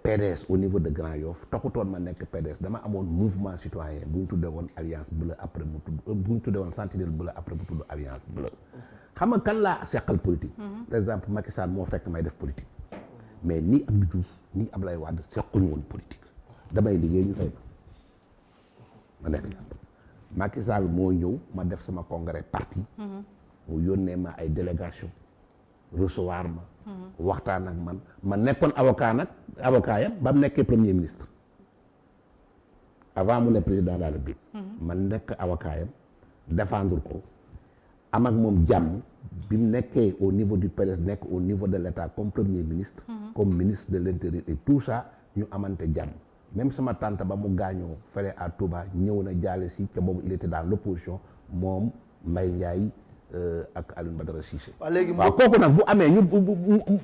[SPEAKER 3] PDS au niveau de Grand Yoff taxutoon ma nekk PDS dama amoon mouvement citoyen bu ñu tuddee woon Alliance Bleue après mu tudd bu ñu tuddee woon Sentinelle Bleue après mu tudd Alliance Bleue. xam nga kan laa seqal politique. par exemple Macky Sall moo fekk may def politique. mais ni Abdou Diouf ni Ablaye Wade sequñu woon politique damay liggéey ñu fay ma nekk Macky Sall moo ñëw ma def sama congrès parti. mu yónnee ma ay délégation recevoir ma. waxtaan ak man ma nekkoon avocat yam ba mu nekkee premier ministre avant mu ne président de la République. man nekk avocat yam défendre ko. am ak moom jàmm bi mu nekkee au niveau du PDS nekk au niveau de l'État comme premier ministre. comme ministre de l'Intérieur et tout ça ñu amante jàmm. même sama tante ba mu gaañoo fële à Touba ñëw na jaale si te boobu il était dans l'opposition moom Mbaye Ndiaye ak Alioune Badara Cissé. waaw kooku nag bu amee ñu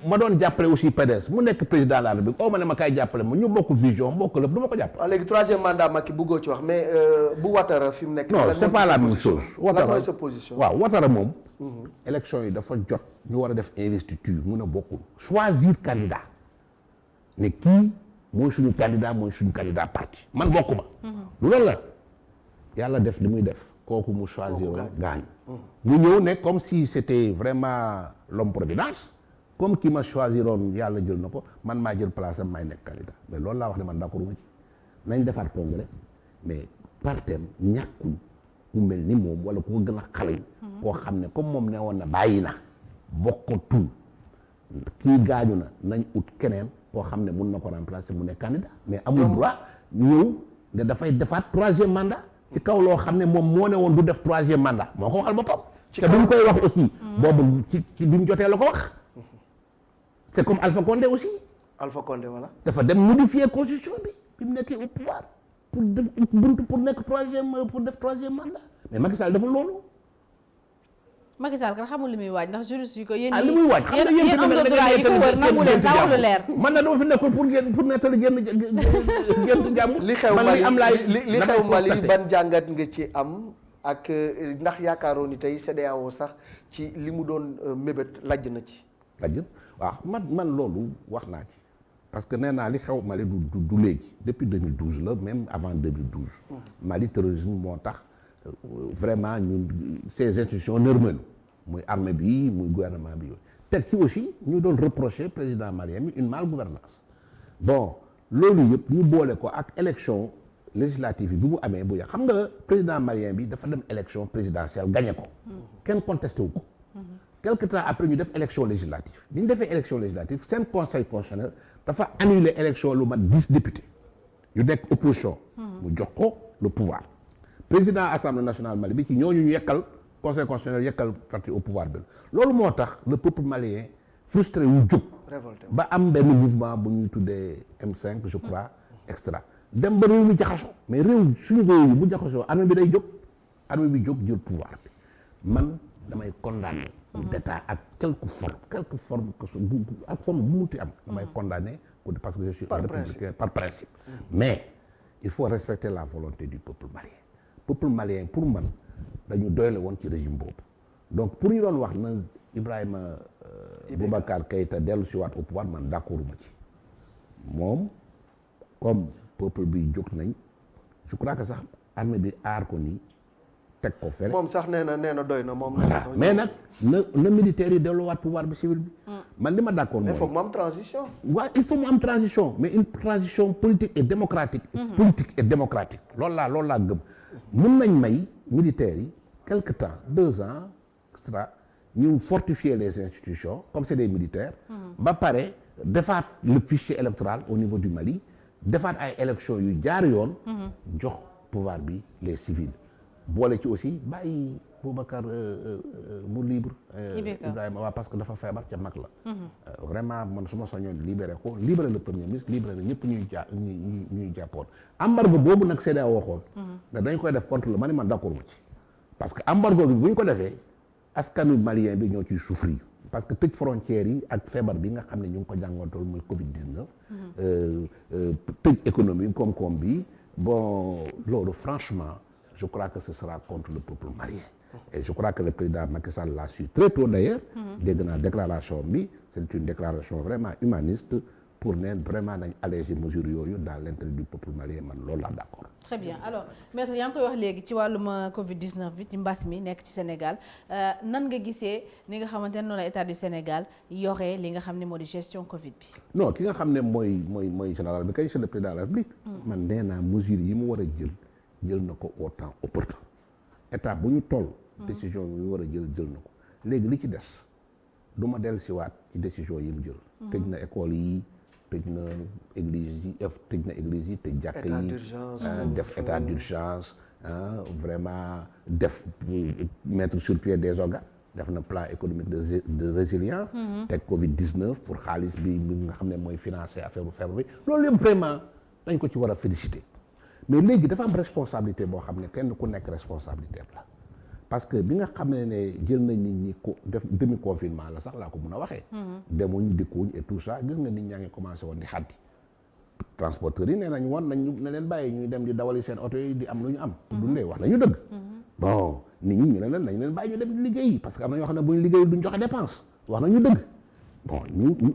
[SPEAKER 3] ma doon jàppale aussi PDS mu nekk président de la République oo ma ne ma kay jàppale ma ñu bokk vision bokk lépp du ma ko jàpp.
[SPEAKER 2] waaw léegi troisième mandat Macky bëggoo ci wax mais bu Ouattara fi mu nekk.
[SPEAKER 3] non c'est pas la même chose.
[SPEAKER 2] lan mooy sa position.
[SPEAKER 3] waaw Ouattara moom. élection yi dafa jot ñu war a def investiture mun a bokkul. choisir candidat ne kii mooy suñu candidat parti man bokkuma. lu loolu la yàlla def li muy def. kooku mu choisir gaañ mu ñëw ne comme si c'était vraiment l'homme providence comme ki ma choisiroon yàlla jël na ko man maa jël place am may nekk candidat mais loolu laa wax ne man d'accord ma ci nañ defaat congrès mais partem ñàkkul ku mel ni moom wala ku ko gën a xale koo xam ne comme moom ne woon na bàyyi na bokkatul kii gaañu na nañ ut keneen koo xam ne mun na ko remplacer mu nekk candidat mais amul droit ñëw ne dafay defaat troisième mandat ci kaw loo xam ne moom moo ne woon du def troisième mandat moo ko waxal boppam. te bi mu koy wax aussi. boobu ci bi mu jotee la ko wax. c'est comme Alpha Condé aussi.
[SPEAKER 2] Alpha Condé voilà.
[SPEAKER 3] dafa dem modifier constitution bi mu nekkee au pouvoir pour def buntu pour nekk def troisième mandat mais Macky Sall dafa loolu.
[SPEAKER 1] Macky Sall kat xamul li muy waaj ndax juriste yi ko yéen
[SPEAKER 3] li muy waaj
[SPEAKER 1] yéen am na droit yi ko wër nangu leen sax lu leer.
[SPEAKER 3] man na dama fi nekkul pour nettali génn jàmm.
[SPEAKER 2] li xew Mali ban jàngat nga ci am ak ndax yaakaaroon ni tey CEDEAO sax ci li mu doon mébét lajj na ci.
[SPEAKER 3] lajj waaw man loolu wax naa ci parce que nee naa li xew Mali du léegi depuis 2012 la même avant 2012. Mali terrorisme moo tax vraiment ñun ces institutions normales muy armée bi muy gouvernement bi yooyu teg ci aussi ñu doon reprocher président malien bi une malgouvernance bon loolu yëpp ñu boole ko ak élection législative yi bi mu amee bu yàgg xam nga président malien bi dafa dem élection présidentielle gagné ko kenn contesté wu ko quelque temps après ñu def élection législative bi ñu defee élection législative seen conseil constitutionnel dafa annuler élection lu mat 10 députés yu nekk opposition mu jox ko le pouvoir président assemblée nationale Mali bi ci ñooñu ñu yekkal conseil constitutionnel yekkal parti au pouvoir bi loolu moo tax le peuple malien frustré wu jóg ba am benn mouvement bu ñuy tuddee M5 je crois extra dem ba réew mi jaxasoo mais réew suñu réew yi bu jaxasoo armée bi day jóg armée bi jóg jël pouvoir bi man damay condamner d'état ak quelque forme ak forme bu muti am damay condamner parce que je suis un républicain par principe mais il faut respecter la volonté du peuple malien pour man dañu doyle woon ci régime boobu donc pour ñu doon wax na Ibrahima Boubacar Keïta dellu si waat au pouvoir man d'accord ma ci moom comme peuple bi jóg nañ je crois que sax armée bi aar ko nii teg ko fële.
[SPEAKER 2] moom sax nee na doy na moom.
[SPEAKER 3] voilà mais nag na militaires yi delluwaat pouvoir bi civil bi. man li ma d'accord mooy.
[SPEAKER 2] mais il faut que mu am transition.
[SPEAKER 3] waaw il faut mu am transition mais une transition politique et démocratique. politique et démocratique loolu laa gëm. mun nañ may militaires yi quelque temps 2 ans etc. ñu fortifier les institutions comme c'est des militaires. ba pare defaat le fichier électoral au niveau du Mali defaat ay élections yu jaar yoon. jox pouvoir bi les civils. boole ci aussi bàyyi Boubacar mu libre. Ibrahima waaw parce que dafa feebar ca mag la. vraiment man su ma soñoon libéré ko libéré le premier ministre libéré na ñëpp ñuy jàppoon. embargo boobu nag CEDEAO waxoon. ne dañ koy def contre le Mali man d'accord ma ci. parce que embargo bi bu ñu ko defee askanu malien bi ñoo ciy souffrir parce que tëj frontières yi ak feebar bi nga xam ne ñu ngi ko jàngoontool muy Covid-19. tëj économie koom-koom bi bon loolu franchement. Je crois que ce sera contre le peuple malien. Et je crois que le président Macky Sall l'a su très tôt d'ailleurs. Dégg naa déclaration bi c'est une déclaration vraiment humaniste pour ne vraiment nañ alléger mesures yooyu dans l'intérêt du peuple malien man loolu laa d'accord.
[SPEAKER 1] Très bien alors maître yaa ngi koy wax léegi ci wàllum Covid-19 bi ci mbas mi nekk ci Sénégal nan nga gisee ni nga xamante ne noonu la état du Sénégal yoree li nga xam ne moo di gestion Covid bi.
[SPEAKER 3] non ki nga xam ne mooy général bi kay c'est le président de la République. man nee naa mesures yi mu war a jël na ko au temps opportun état bu ñu toll. décision yi mu war a jël na ko léegi li ci des du ma dellu siwaat ci décision yi mu jël. tëj na école yi tëj na église yi tëj jàkka yi def état d'urgence vraiment def mettre sur pied des organes def na plan économique de résilience. teg Covid-19 pour xaalis bi nga xam ne mooy financer affaire bu feebar bi loolu yëpp vraiment dañ ko ci war a féliciter. mais léegi dafa am responsabilité boo xam ne kenn ku nekk responsabilité la parce que bi nga xam ne jël nañ nit ñi ko def demi confinement la sax laa ko mun a waxee. demuñ dikkuñ et tout ça gis nga nit ñaa ngi commencé woon di xaddi transporteurs yi nee nañ woon nañ ne leen bàyyi ñuy dem di dawali seen oto yi di am lu ñu am. dundee wax nañu dëgg. bon nit ñi ñu ne leen nañ leen bàyyi ñu dem liggéeyi parce que am na ñoo xam ne bu ñu liggéeyul duñ joxe dépense wax nañu dëgg bon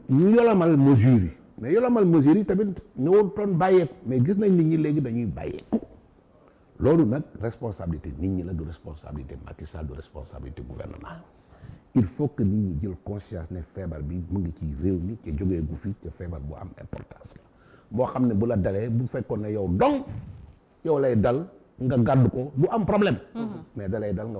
[SPEAKER 3] ñu yolomal mesures yi. mais yolomal mesures yi tamit ñëwoon toon bàyyeeku mais gis nañ nit ñi léegi dañuy bàyyeeku loolu nag responsabilité nit ñi la du responsabilité Macky Sall du responsabilité gouvernement il faut que nit ñi jël conscience ne feebar bi mu ngi ci réew mi te jógee gu fi te feebar bu am importance la boo xam ne bu la dalee bu fekkoon ne yow dong yow lay dal nga gàddu ko du am problème mais dalay dal nga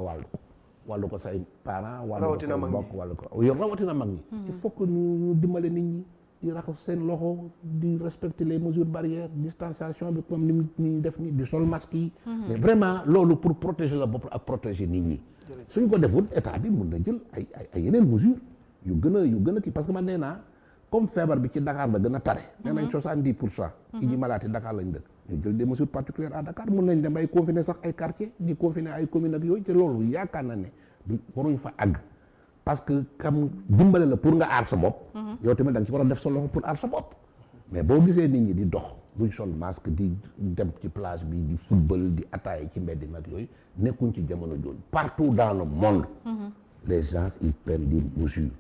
[SPEAKER 3] wàllu ko say parents wàllu ko say mbokk wàllu ko yow rawatina mag ñi il faut que ñu dimbale nit ñi di raxas seen loxo di respecter les mesures barrières distanciation bi comme ni ñu def ni di sol masque yi mais vraiment loolu pour protéger la bopp ak protéger nit ñi suñ ko deful état bi mun na jël ay yeneen mesures yu gën a kii parce que man nee naa comme feebar bi ci Dakar la gën a tare nee nañ 70% yi ñi malaati Dakar lañ dëkk ñu jël des mesures particulières à Dakar mun nañ dem ay confiner sax ay quartiers di confiner ay communes ak yooyu te loolu yaakaar na ne waruñ fa àgg parce que comme dimbale la pour nga aar sa bopp. yow tamit da nga ci war a def sa loxo pour aar sa bopp. mais boo gisee nit ñi di dox duñ sol masque di dem ci plage bi di football di attaaya ci mbedd nag yooyu nekkuñ ci jamono jooju partout dans le monde. les gens ils prennent des mesures.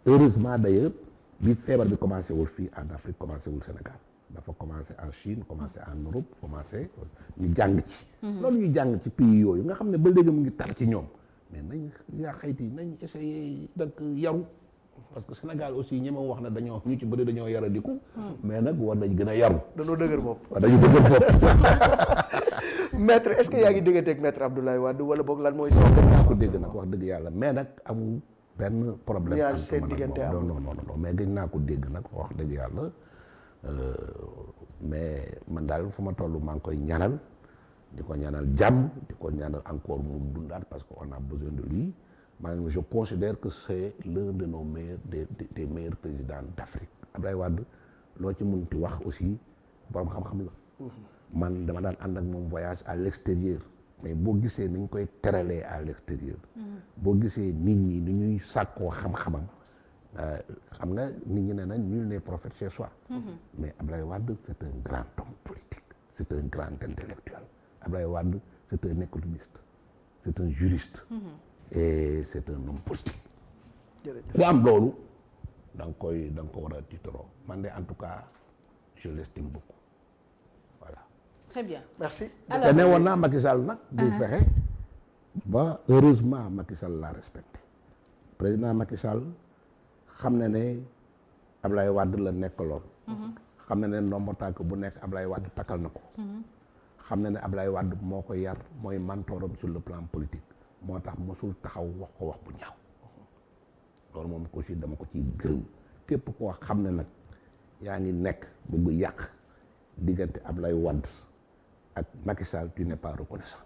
[SPEAKER 3] heureusement d'ailleurs bi feebar bi commencé wul fii en Afrique commencé wul Sénégal dafa commencé en Chine commencé en Europe commencé ñu jàng ci. loolu ñu jàng ci pays yooyu nga xam ne ba léegi mu ngi tar ci ñoom. mais nañ yaa xayti nañ essayer donc yaru parce que Sénégal aussi ñi ma wax ne dañoo ñu ci bëri dañoo yaradiku mais nag war nañ gën a yaru
[SPEAKER 2] dañoo dëgër bopp
[SPEAKER 3] waaw dañu dëgër bopp
[SPEAKER 2] maître est-ce que yaa ngi dégganteeg maître Abdoulaye Wade wala boog lan mooy
[SPEAKER 3] ko dégg nag wax dëgg yàlla mais nag amul benn problème
[SPEAKER 2] yaa seen diggante am
[SPEAKER 3] non mais gëj naa ko dégg nag wax dëgg yàlla mais man daal fu ma toll maa ngi koy ñaanal di ko ñaanal jàmm di ko ñaanal encore mu dundaat parce que on a besoin de lui maanaam je considère que c'est l'un de nos meilleurs des meilleurs présidents d'Afrique Abdoulaye Wade loo ci mënti wax aussi borom xam-xam la man dama daan ànd ak moom voyage à l'extérieur mais boo gisee ni ñu koy teralee à l'extérieur boo gisee nit ñi ni ñuy sàkkoo xam-xamam xam nga nit ñi ne nañ nul n'est prophète chez soi mais Abdoulaye Wade c'est un grand homme politique c'est un grand intellectuel Abdoulaye Wade c'est un économiste c'est un juriste et c'est un homme politique ku am loolu da nga ko war a tiitaroo man de en tout cas je l'estime beaucoup voilà
[SPEAKER 1] très bien
[SPEAKER 2] merci
[SPEAKER 3] te ne woon naa Macky Sall nag bu fexe ba heureusement Macky Sall l'a respecté président Macky Sall xam na ne Ablaye Wade la nekkaloon. xam na ne ndombo tànk bu nekk Ablaye Wade takkal na ko. xam na ne Ablaye Wade moo ko yar mooy mentoram sur le plan politique moo tax mosul taxaw wax ko wax bu ñaaw loolu moom aussi dama ko ciy gërëm képp koo xam ne nag yaa ngi nekk bëgg yàq diggante Ablaye Wade ak Macky Sall tu n'es pas reconnaissant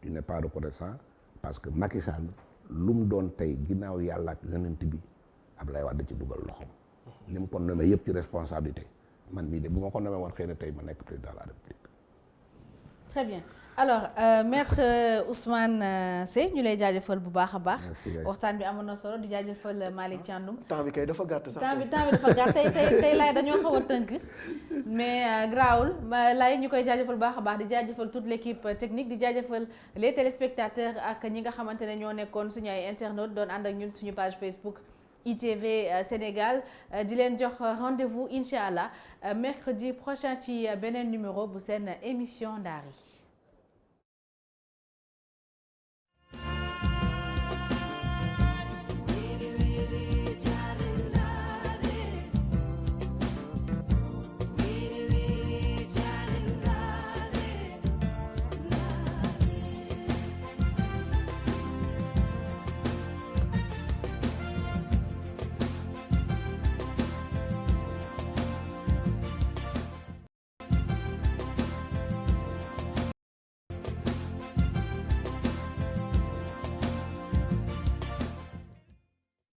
[SPEAKER 3] tu n'es pas reconnaissant parce que Macky Sall lu mu doon tey ginnaaw yàlla ak yonent bi Ablaye Wade ci dugal loxoom li mu ko nommé yëpp ci responsabilité man mii de bu ma ko nommé woon xëy na tey ma nekk président de la République.
[SPEAKER 1] Très bien alors maître Ousmane Seye ñu lay jaajëfal bu baax a baax. waxtaan bi amoon na solo di jaajëfal Malick Thiandoum.
[SPEAKER 2] temps bi kay dafa gàtt sax.
[SPEAKER 1] temps bi dafa gàtt tey laay dañoo xaw a tënk mais grawul laay ñu koy jaajëfal bu baax a baax di jaajëfal toute l'équipe technique di jaajëfal les téléspectateurs ak ñi nga xamante ne ñoo nekkoon suñu ay internautes doon ànd ak ñun suñu page Facebook. ITV Sénégal di leen jox rendez-vous incha allah mercredi prochain ci beneen numéro bu seen émission Ndar yi